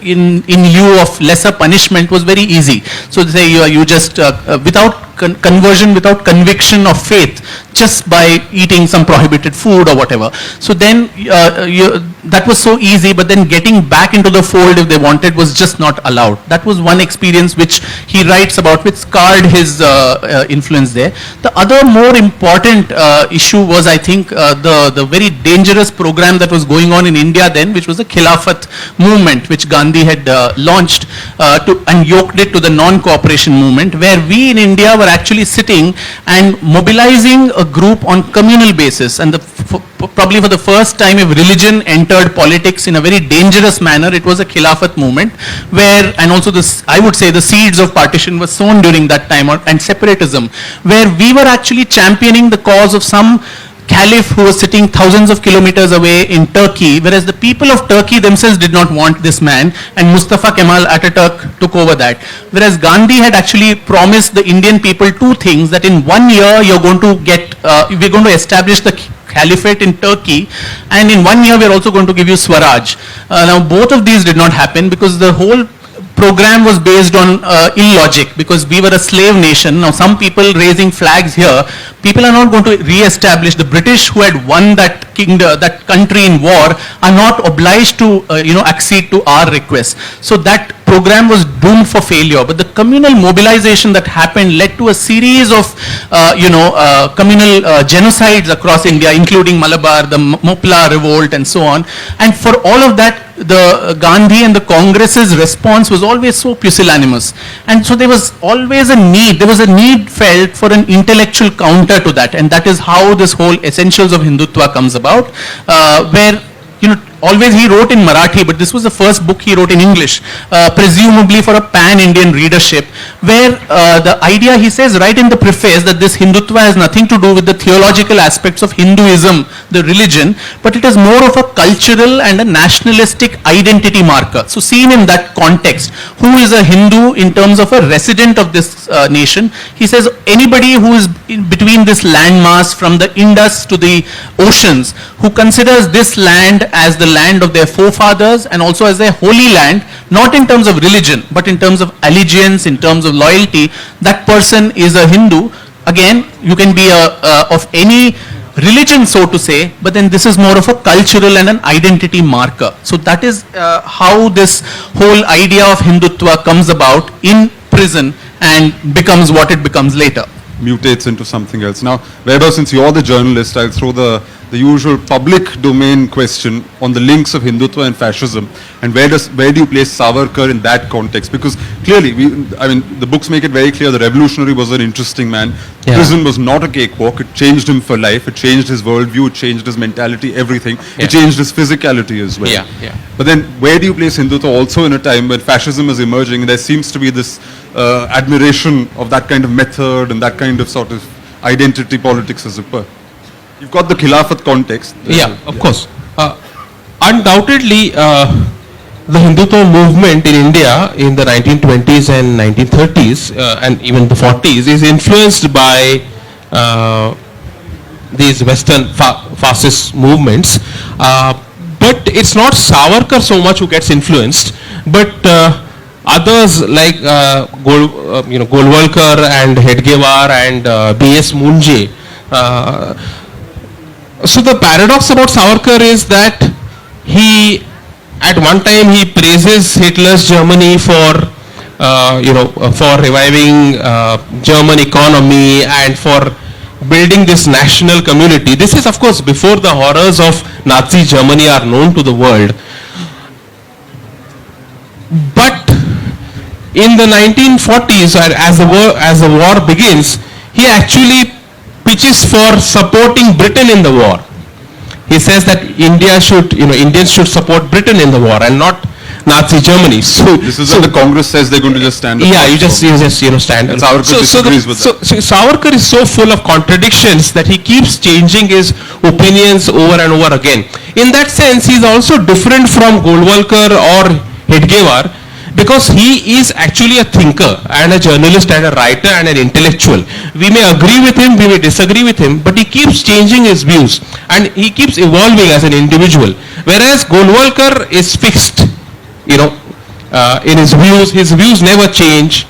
C: in lieu of lesser punishment was very easy. So they say you just without conversion, without conviction of faith, just by eating some prohibited food or whatever. So then that was so easy, but then getting back into the fold if they wanted was just not allowed. That was one experience which he writes about, which scarred his influence there. The other more important issue was, I think, the very dangerous program that was going on in India then, which was the Khilafat movement, which Gandhi had launched and yoked it to the non-cooperation movement, where we in India were actually sitting and mobilizing a group on communal basis. And probably for the first time, if religion entered politics in a very dangerous manner, it was a Khilafat movement, where, and also this, I would say, the seeds of partition were sown during that time, and separatism, where we were actually championing the cause of some caliph who was sitting thousands of kilometers away in Turkey, whereas the people of Turkey themselves did not want this man, and Mustafa Kemal Ataturk took over that. Whereas Gandhi had actually promised the Indian people two things, that in 1 year you're going to get, we're going to establish the caliphate in Turkey, and in 1 year we're also going to give you Swaraj. Now both of these did not happen, because the whole program was based on illogic, because we were a slave nation. Now some people raising flags here, people are not going to re-establish. The British, who had won that kingdom, that country in war, are not obliged to accede to our requests. So that program was doomed for failure. But the communal mobilization that happened led to a series of communal genocides across India, including Malabar, the Mopla revolt, and so on. And for all of that, the Gandhi and the Congress's response was always so pusillanimous. And so there was always a need felt for an intellectual counter to that. And that is how this whole Essentials of Hindutva comes about, where always he wrote in Marathi, but this was the first book he wrote in English, presumably for a pan-Indian readership, where the idea, he says right in the preface, that this Hindutva has nothing to do with the theological aspects of Hinduism, the religion, but it is more of a cultural and a nationalistic identity marker. So seen in that context, who is a Hindu in terms of a resident of this nation? He says anybody who is in between this landmass from the Indus to the oceans, who considers this land as the land of their forefathers and also as their holy land, not in terms of religion, but in terms of allegiance, in terms of loyalty, that person is a Hindu. Again, you can be of any religion, so to say, but then this is more of a cultural and an identity marker. So that is how this whole idea of Hindutva comes about in prison and becomes what it becomes later.
A: Mutates into something else. Now, Vaibhav, since you're the journalist, I'll throw the usual public domain question on the links of Hindutva and fascism, and where do you place Savarkar in that context? Because clearly, the books make it very clear the revolutionary was an interesting man.
B: Yeah.
A: Prison was not a cakewalk. It changed him for life. It changed his worldview. It changed his mentality. Everything.
B: Yeah.
A: It changed his physicality as well.
B: Yeah.
A: But then, where do you place Hindutva also in a time when fascism is emerging? There seems to be this admiration of that kind of method and that kind of sort of identity politics, as it were. You've got the Khilafat context.
B: Of course. Undoubtedly, the Hindutva movement in India in the 1920s and 1930s and even the 40s is influenced by these Western fascist movements. But it's not Savarkar so much who gets influenced, but others like Golwalkar and Hedgewar and B.S. Munje. So the paradox about Savarkar is that he, at one time, he praises Hitler's Germany for reviving German economy and for building this national community. This is, of course, before the horrors of Nazi Germany are known to the world. But in the 1940s, as the war begins, he actually pitches for supporting Britain in the war. He says that Indians should support Britain in the war and not Nazi Germany. So
A: this is when the Congress says they're going to just stand up.
B: Yeah, you just stand up.
A: And Savarkar disagrees with that.
B: So Savarkar is so full of contradictions that he keeps changing his opinions over and over again. In that sense, he is also different from Golwalkar or Hedgewar, because he is actually a thinker and a journalist and a writer and an intellectual. We may agree with him, we may disagree with him, but he keeps changing his views and he keeps evolving as an individual. Whereas Golwalkar is fixed, in his views never change,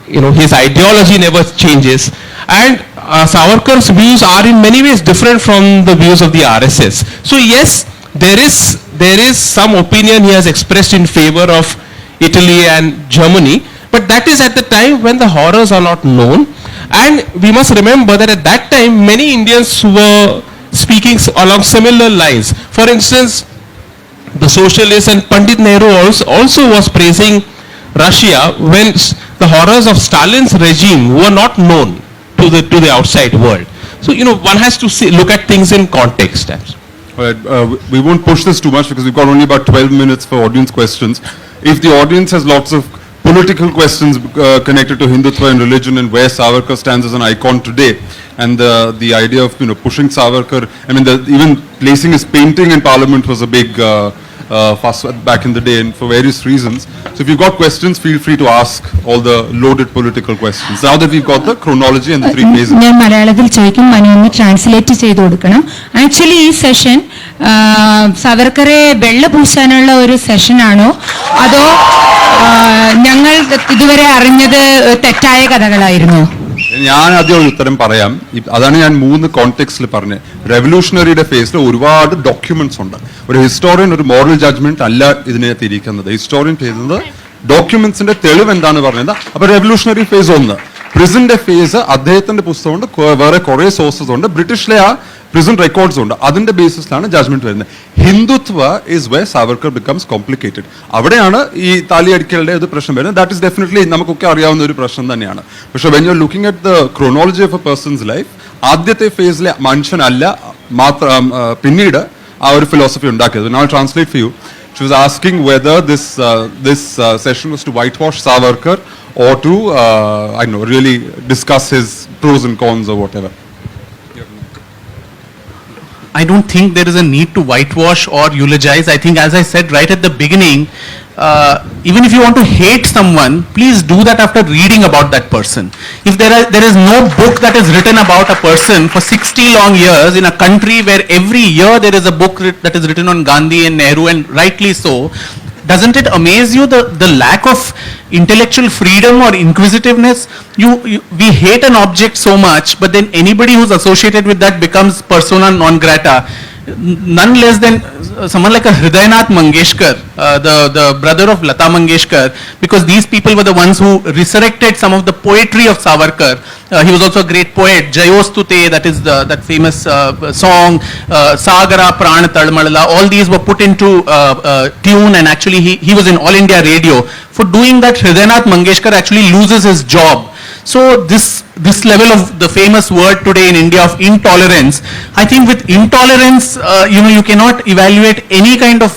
B: his ideology never changes, and Savarkar's views are in many ways different from the views of the RSS. So yes, there is some opinion he has expressed in favor of Italy and Germany, but that is at the time when the horrors are not known. And we must remember that at that time many Indians were speaking along similar lines. For instance, the socialists and Pandit Nehru also was praising Russia when the horrors of Stalin's regime were not known to the outside world. So one has to look at things in context.
A: All right, we won't push this too much because we've got only about 12 minutes for audience questions. If the audience has lots of political questions connected to Hindutva and religion and where Savarkar stands as an icon today, and the idea of pushing Savarkar, even placing his painting in Parliament was a big fuss back in the day, and for various reasons. So if you've got questions, feel free to ask all the loaded political questions. Now that we've got the chronology and the three phases.
D: ഞാൻ മലയാളത്തിൽ ചോദിക്കും, മനു ഒന്ന് translate ചെയ്ത് കൊടുക്കണം. Actually ഈ session സവർക്കറെ വെള്ള പൂശാനുള്ള ഒരു സെഷനാണോ അതോ ഞങ്ങൾ ഇതുവരെ അറിഞ്ഞത് തെറ്റായ കഥകളായിരുന്നോ?
A: ഞാൻ ആദ്യം ഒരു ഉത്തരം പറയാം. അതാണ് ഞാൻ 3 കോണ്ടെക്സ്റ്റിൽ പറഞ്ഞത്. റെവല്യൂഷണറിയുടെ ഫേസിൽ ഒരുപാട് ഡോക്യുമെന്റ്സ് ഉണ്ട്. ഒരു ഹിസ്റ്റോറിയൻ ഒരു മോറൽ ജഡ്ജ്മെന്റ് അല്ല ഇതിനകത്ത് ഇരിക്കുന്നത്. ഹിസ്റ്റോറിയൻ ചെയ്യുന്നത് ഡോക്യുമെന്റ്സിന്റെ തെളിവ് എന്താണ് പറഞ്ഞത്. അപ്പൊ റെവല്യൂഷണറി ഫേസ് 1, പ്രിസന്റെ ഫേസ് അദ്ദേഹത്തിന്റെ പുസ്തകമുണ്ട്, വേറെ കുറെ സോഴ്സസ് ഉണ്ട്, ബ്രിട്ടീഷിലെ ആ prison records ഉണ്ട്. അതിന്റെ ബേസിസിലാണ് ജഡ്ജ്മെന്റ് വരുന്നത്. Hindutva is where Savarkar becomes complicated. അവിടെയാണ് ഈ താലിയടിക്കലുടെ ഒരു പ്രശ്നം വരുന്നത്. ദാറ്റ് ഇസ് ഡെഫിനറ്റ്ലി നമുക്കൊക്കെ അറിയാവുന്ന ഒരു പ്രശ്നം തന്നെയാണ്. പക്ഷെ when you are looking at the chronology of a person's life, ആദ്യത്തെ ഫേസിലെ മനുഷ്യനല്ല മാത്രം, പിന്നീട് our philosophy undakiyathu. Now I'll translate for you. She was asking whether this session was to whitewash Savarkar or to I don't know, really discuss his pros and cons or whatever.
C: I don't think there is a need to whitewash or eulogize. I think, as I said right at the beginning, even if you want to hate someone, please do that after reading about that person. If there is no book that is written about a person for 60 long years in a country where every year there is a book that is written on Gandhi and Nehru, and rightly so, doesn't it amaze you the lack of intellectual freedom or inquisitiveness? We hate an object so much, but then anybody who's associated with that becomes persona non grata. None less than someone like a Hridayanath Mangeshkar, the brother of Lata Mangeshkar, because these people were the ones who resurrected some of the poetry of Savarkar. He was also a great poet. Jayostute, that is that famous song, Sagara Pran Tadmalala, all these were put into tune, and actually he was in All India Radio. For doing that, Hridayanath Mangeshkar actually loses his job. So this level of the famous word today in India of intolerance, I think with intolerance, you cannot evaluate any kind of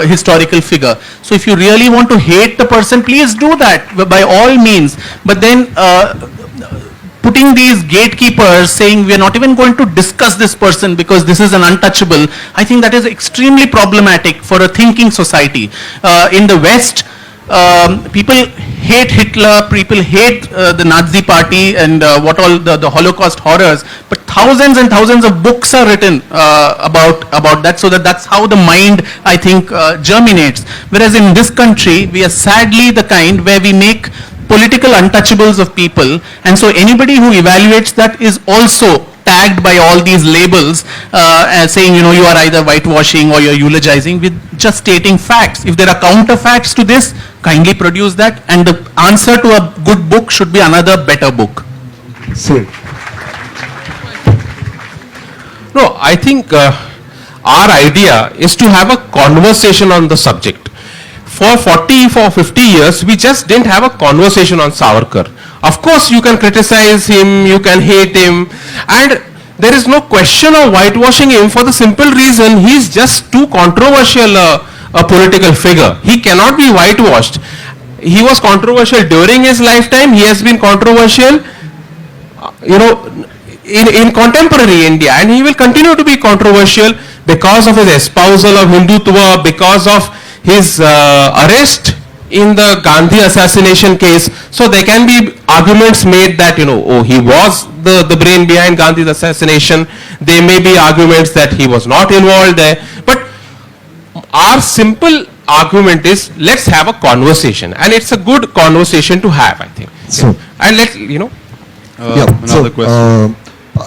C: historical figure. So if you really want to hate the person, please do that by all means. But then putting these gatekeepers saying we are not even going to discuss this person because this is an untouchable, I think that is extremely problematic for a thinking society. In the West, people hate Hitler, people hate the Nazi party and what all the Holocaust horrors, but thousands and thousands of books are written about that, so that's how the mind, I think, germinates. Whereas in this country, we are sadly the kind where we make political untouchables of people, and so anybody who evaluates that is also tagged by all these labels saying, you are either whitewashing or you're eulogizing, with just stating facts. If there are counter facts to this, kindly produce that, and the answer to a good book should be another better book.
B: No, I think our idea is to have a conversation on the subject. For 50 years, we just didn't have a conversation on Savarkar. Of course, you can criticize him, you can hate him, and there is no question of whitewashing him for the simple reason he is just too controversial a political figure. He cannot be whitewashed. He was controversial during his lifetime. He has been controversial, in contemporary India, and he will continue to be controversial because of his espousal of Hindutva, because of his arrest in the Gandhi assassination case. So there can be arguments made that, he was the brain behind Gandhi's assassination. There may be arguments that he was not involved there. But our simple argument is, let's have a conversation. And it's a good conversation to have, I think.
E: So,
B: and let's,
A: Another question.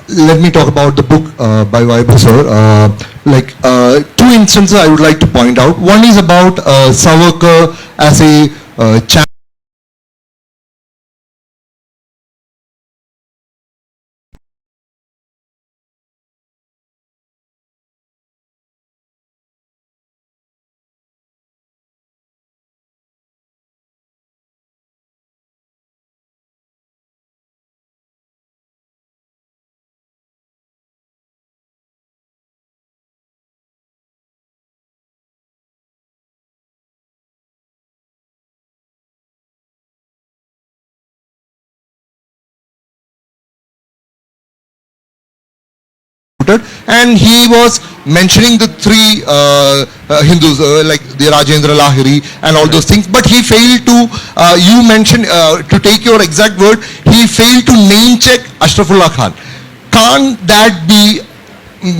E: Let me talk about the book by Vaibhav sir. Two instances I would like to point out. One is about Savarkar as a champion. And he was mentioning the three Hindus like the Rajendra Lahiri and all those things, but he failed to, you mentioned, to take your exact word, he failed to name check Ashrafullah Khan. Can't that be,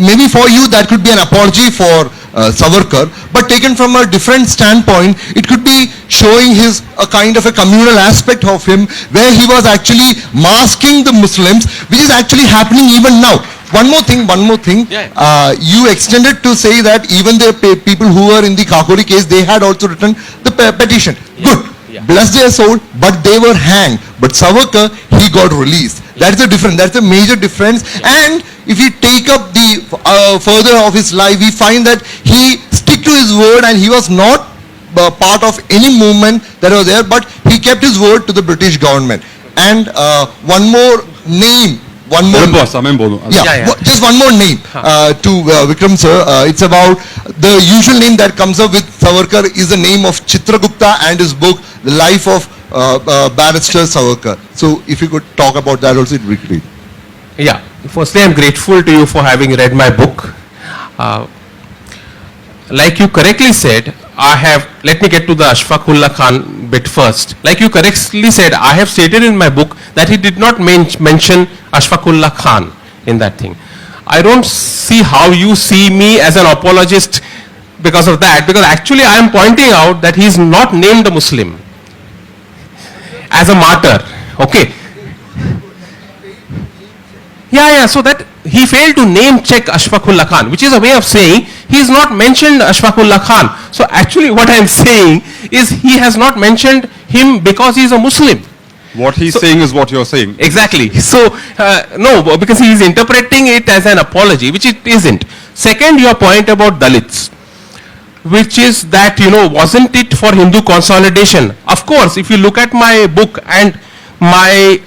E: maybe for you that could be an apology for Savarkar, but taken from a different standpoint, it could be showing a kind of a communal aspect of him, where he was actually masking the Muslims, which is actually happening even now. One more thing. Yeah. You extended to say that even the people who were in the Kakori case, they had also written the petition. Yeah. Good. Yeah. Bless their soul, but they were hanged. But Savarkar, he got released. That's the difference. That's a major difference. Yeah. And if you take up the further of his life, we find that he stick to his word, and he was not part of any movement that was there, but he kept his word to the British government. And one more name one more.
B: Yeah.
E: Just one more name to Vikram sir. It's about the usual name that comes up with Savarkar is the name of Chitragupta and his book, The Life of Barrister Savarkar. So if you could talk about that also, it would be great.
B: Yeah. Firstly, I'm grateful to you for having read my book. Like you correctly said, let me get to the Ashfaqullah Khan bit first. Like you correctly said, I have stated in my book that he did not mention Ashfaqullah Khan in that thing. I don't see how you see me as an apologist because of that, because actually I am pointing out that he is not named a Muslim as a martyr. Okay. Yeah, so that he failed to name check Ashfaqullah Khan, which is a way of saying he has not mentioned Ashfaqullah Khan. So actually what I am saying is he has not mentioned him because he is a Muslim.
A: What he's saying is what you're saying.
B: Exactly. So, no, because he is interpreting it as an apology, which it isn't. Second, your point about Dalits, which is that, wasn't it for Hindu consolidation? Of course, if you look at my book and my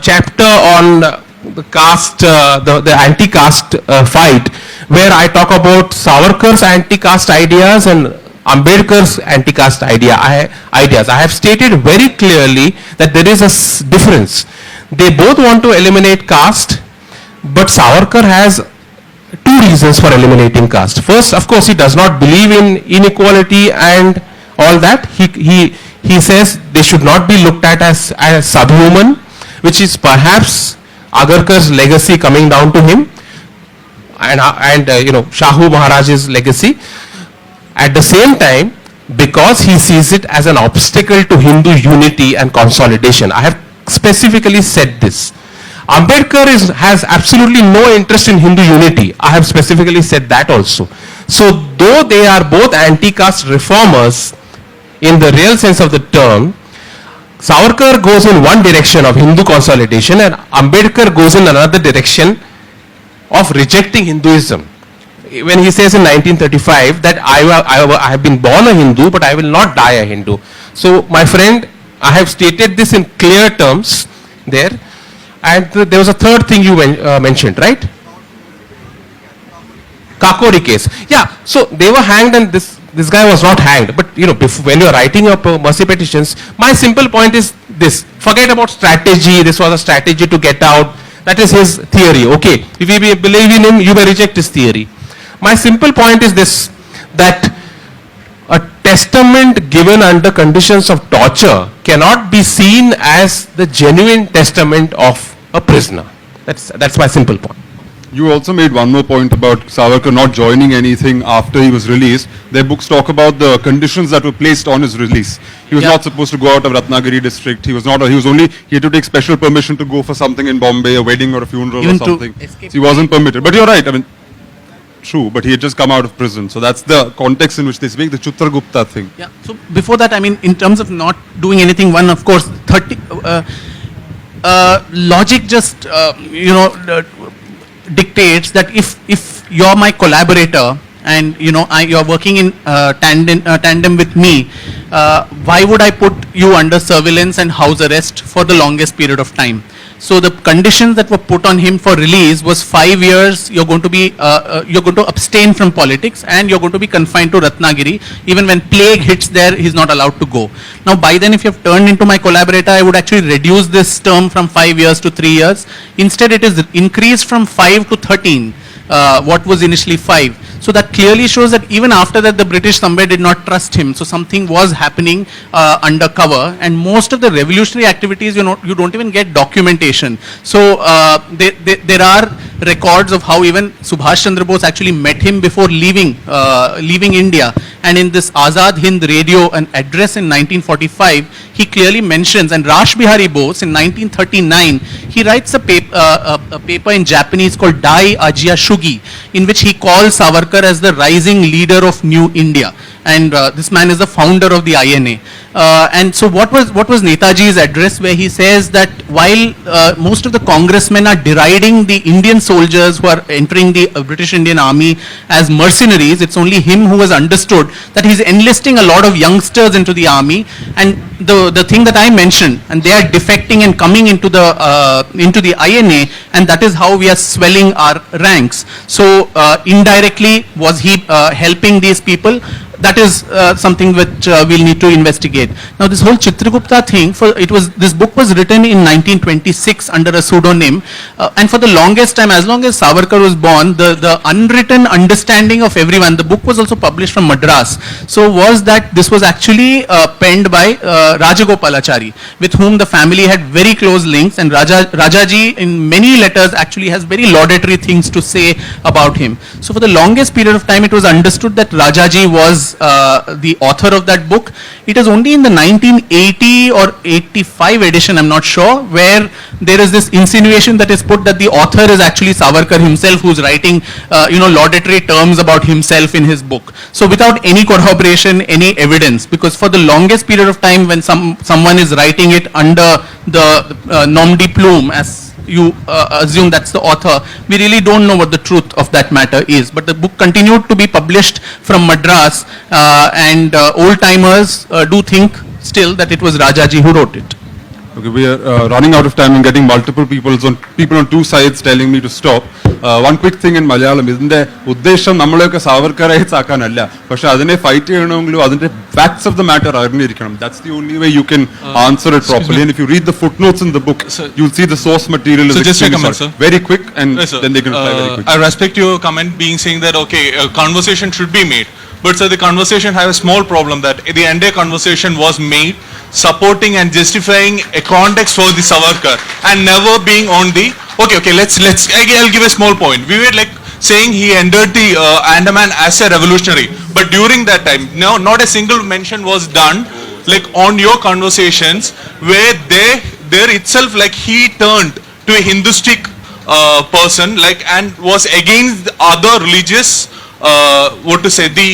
B: chapter on the caste, the anti-caste fight, where I talk about Savarkar's anti-caste ideas and Ambedkar's anti-caste ideas. I have stated very clearly that there is a difference. They both want to eliminate caste, but Savarkar has two reasons for eliminating caste. First, of course, he does not believe in inequality and all that. He says they should not be looked at as subhuman, which is perhaps Agarkar's legacy coming down to him, and Shahu Maharaj's legacy. At the same time, because he sees it as an obstacle to Hindu unity and consolidation. I have specifically said this. Ambedkar has absolutely no interest in Hindu unity. I have specifically said that also. So though they are both anti-caste reformers in the real sense of the term, Savarkar goes in one direction of Hindu consolidation and Ambedkar goes in another direction of rejecting Hinduism. When he says in 1935 that I have been born a Hindu, but I will not die a Hindu. So my friend, I have stated this in clear terms there. And there was a third thing you mentioned, right? Kakori case. Yeah, so they were hanged and this guy was not hanged. But when you are writing your mercy petitions, my simple point is this. Forget about strategy. This was a strategy to get out. That is his theory. Okay, if you believe in him, you may reject his theory. My simple point is this, that a testament given under conditions of torture cannot be seen as the genuine testament of a prisoner. That's my simple point.
A: You also made one more point about Savarkar not joining anything after he was released. Their books talk about the conditions that were placed on his release. He was not supposed to go out of Ratnagiri district. He had to take special permission to go for something in Bombay, a wedding or a funeral
C: Even
A: or something. So he wasn't permitted. But you're right, true, but he had just come out of prison. So that's the context in which they speak, the Chitragupta thing.
C: Yeah, so before that, in terms of not doing anything, one, of course, logic just, dictates that if you're my collaborator and, you're working in tandem with me, why would I put you under surveillance and house arrest for the longest period of time? So the conditions that were put on him for release was 5 years. You're going to abstain from politics and you're going to be confined to Ratnagiri. Even when plague hits there, he's not allowed to go. Now, by then, if you have turned into my collaborator, I would actually reduce this term from 5 years to 3 years. Instead, it is increased from 5 to 13. What was initially 5. So that clearly shows that even after that, the British somewhere did not trust him. So something was happening undercover, and most of the revolutionary activities, you don't even get documentation. So there are records of how even Subhash Chandra Bose actually met him before leaving India. And in this Azad Hind radio, an address in 1945, he clearly mentions, and Rash Bihari Bose in 1939, he writes a paper in Japanese called Dai Ajia Shugi, in which he calls Savarkar as the rising leader of New India. and this man is the founder of the INA. And so what was Netaji's address, where he says that while most of the congressmen are deriding the Indian soldiers who are entering the British Indian Army as mercenaries, it's only him who has understood that he's enlisting a lot of youngsters into the army, and the thing that I mentioned, and they are defecting and coming into the INA, and that is how we are swelling our ranks. So indirectly, was he helping these people? That is something which we'll need to investigate. Now, this whole Chitragupta thing, this book was written in 1926 under a pseudonym, and for the longest time, as long as Savarkar was born, the unwritten understanding of everyone, the book was also published from Madras, so was that this was actually penned by Rajagopalachari, with whom the family had very close links, and Rajaji in many letters actually has very laudatory things to say about him. So for the longest period of time, it was understood that Rajaji was the author of that book. It is only in the 1980 or 85 edition, I'm not sure, where there is this insinuation that is put that the author is actually Savarkar himself, who's writing laudatory terms about himself in his book. So without any corroboration, any evidence, because for the longest period of time when someone is writing it under the nom de plume, as you assume that's the author, we really don't know what the truth of that matter is. But the book continued to be published from Madras, and old-timers do think still that it was Rajaji who wrote it.
A: Okay, we are running out of time and getting multiple people on two sides telling me to stop. One quick thing in Malayalam, isn't ഉദ്ദേശം നമ്മളെയൊക്കെ സാവർക്കറൈറ്റ്സ് ആക്കാനല്ല, പക്ഷെ അതിനെ fight ചെയ്യണമെങ്കിലും അതിന്റെ facts of the matter അറിഞ്ഞിരിക്കണം. That's the only way you can answer it properly. And if you read the footnotes in the book, you'll see the source material is extremely short. Very quick, and then they can reply very quick.
F: I respect your comment being saying that okay, a conversation should be made. But sir, the conversation has a small problem, that the entire conversation was made supporting and justifying a context for the Savarkar and never being on the okay. I'll give a small point. We were like saying he entered the Andaman as a revolutionary, but during that time, no, not a single mention was done like on your conversations where there itself like he turned to a Hindustic person like and was against the other religious the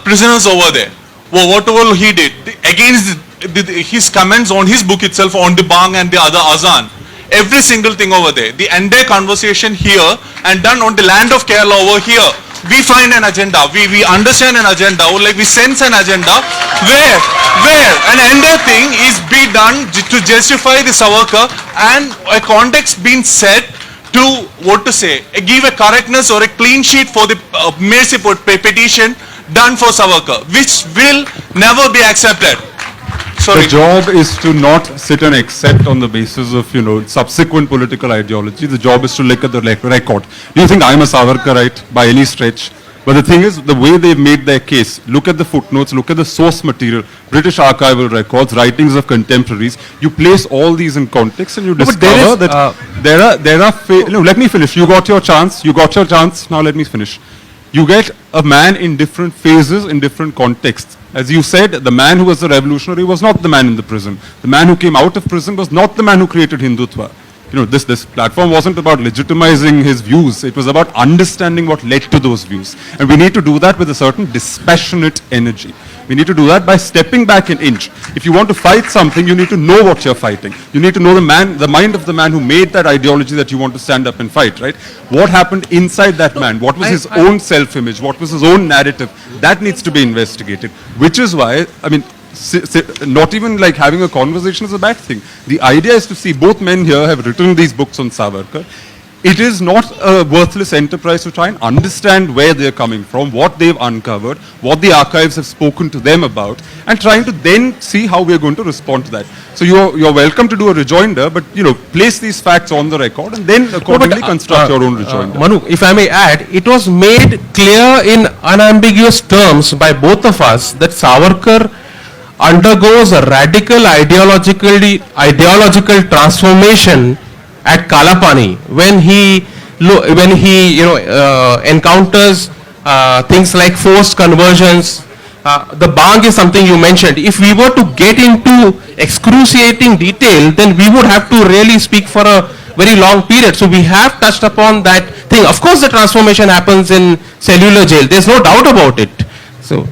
F: prisoners over there. Well, whatever he did against his comments on his book itself on the Bang and the other Azan, every single thing over there, the entire conversation here and done on the land of Kerala over here, we find an agenda, we understand an agenda, or like we sense an agenda where an entire thing is be done to justify the Savarkar, and a context being set to give a correctness or a clean sheet for the mercy petition done for Savarkar, which will never be accepted. Sorry.
A: The job is to not sit and accept on the basis of subsequent political ideology. The job is to look at the record. Do you think I'm a Savarkarite by any stretch? But the thing is, the way they've made their case, look at the footnotes, look at the source material, British archival records, writings of contemporaries, you place all these in context and you discover that let me finish. You got your chance, now let me finish. You get a man in different phases, in different contexts. As you said, the man who was the revolutionary was not the man in the prison. The man who came out of prison was not the man who created Hindutva. This platform wasn't about legitimizing his views. It was about understanding what led to those views. And we need to do that with a certain dispassionate energy. We need to do that by stepping back an inch. If you want to fight something, you need to know what you're fighting. You need to know the mind of the man who made that ideology that you want to stand up and fight, right? What happened inside that man? What was his own self-image? What was his own narrative? That needs to be investigated. Which is why, not even like having a conversation is a bad thing. The idea is to see both men here have written these books on Savarkar. It is not a worthless enterprise to try and understand where they're coming from, what they've uncovered, what the archives have spoken to them about, and trying to then see how we're going to respond to that. So you're welcome to do a rejoinder, but place these facts on the record and then accordingly construct your own rejoinder.
B: Manu, if I may add, it was made clear in unambiguous terms by both of us that Savarkar undergoes a radical ideological transformation at Kalapani when he encounters things like forced conversions. The Bang is something you mentioned. If we were to get into excruciating detail, then we would have to really speak for a very long period. So we have touched upon that thing. Of course, the transformation happens in cellular jail. There's no doubt about it. So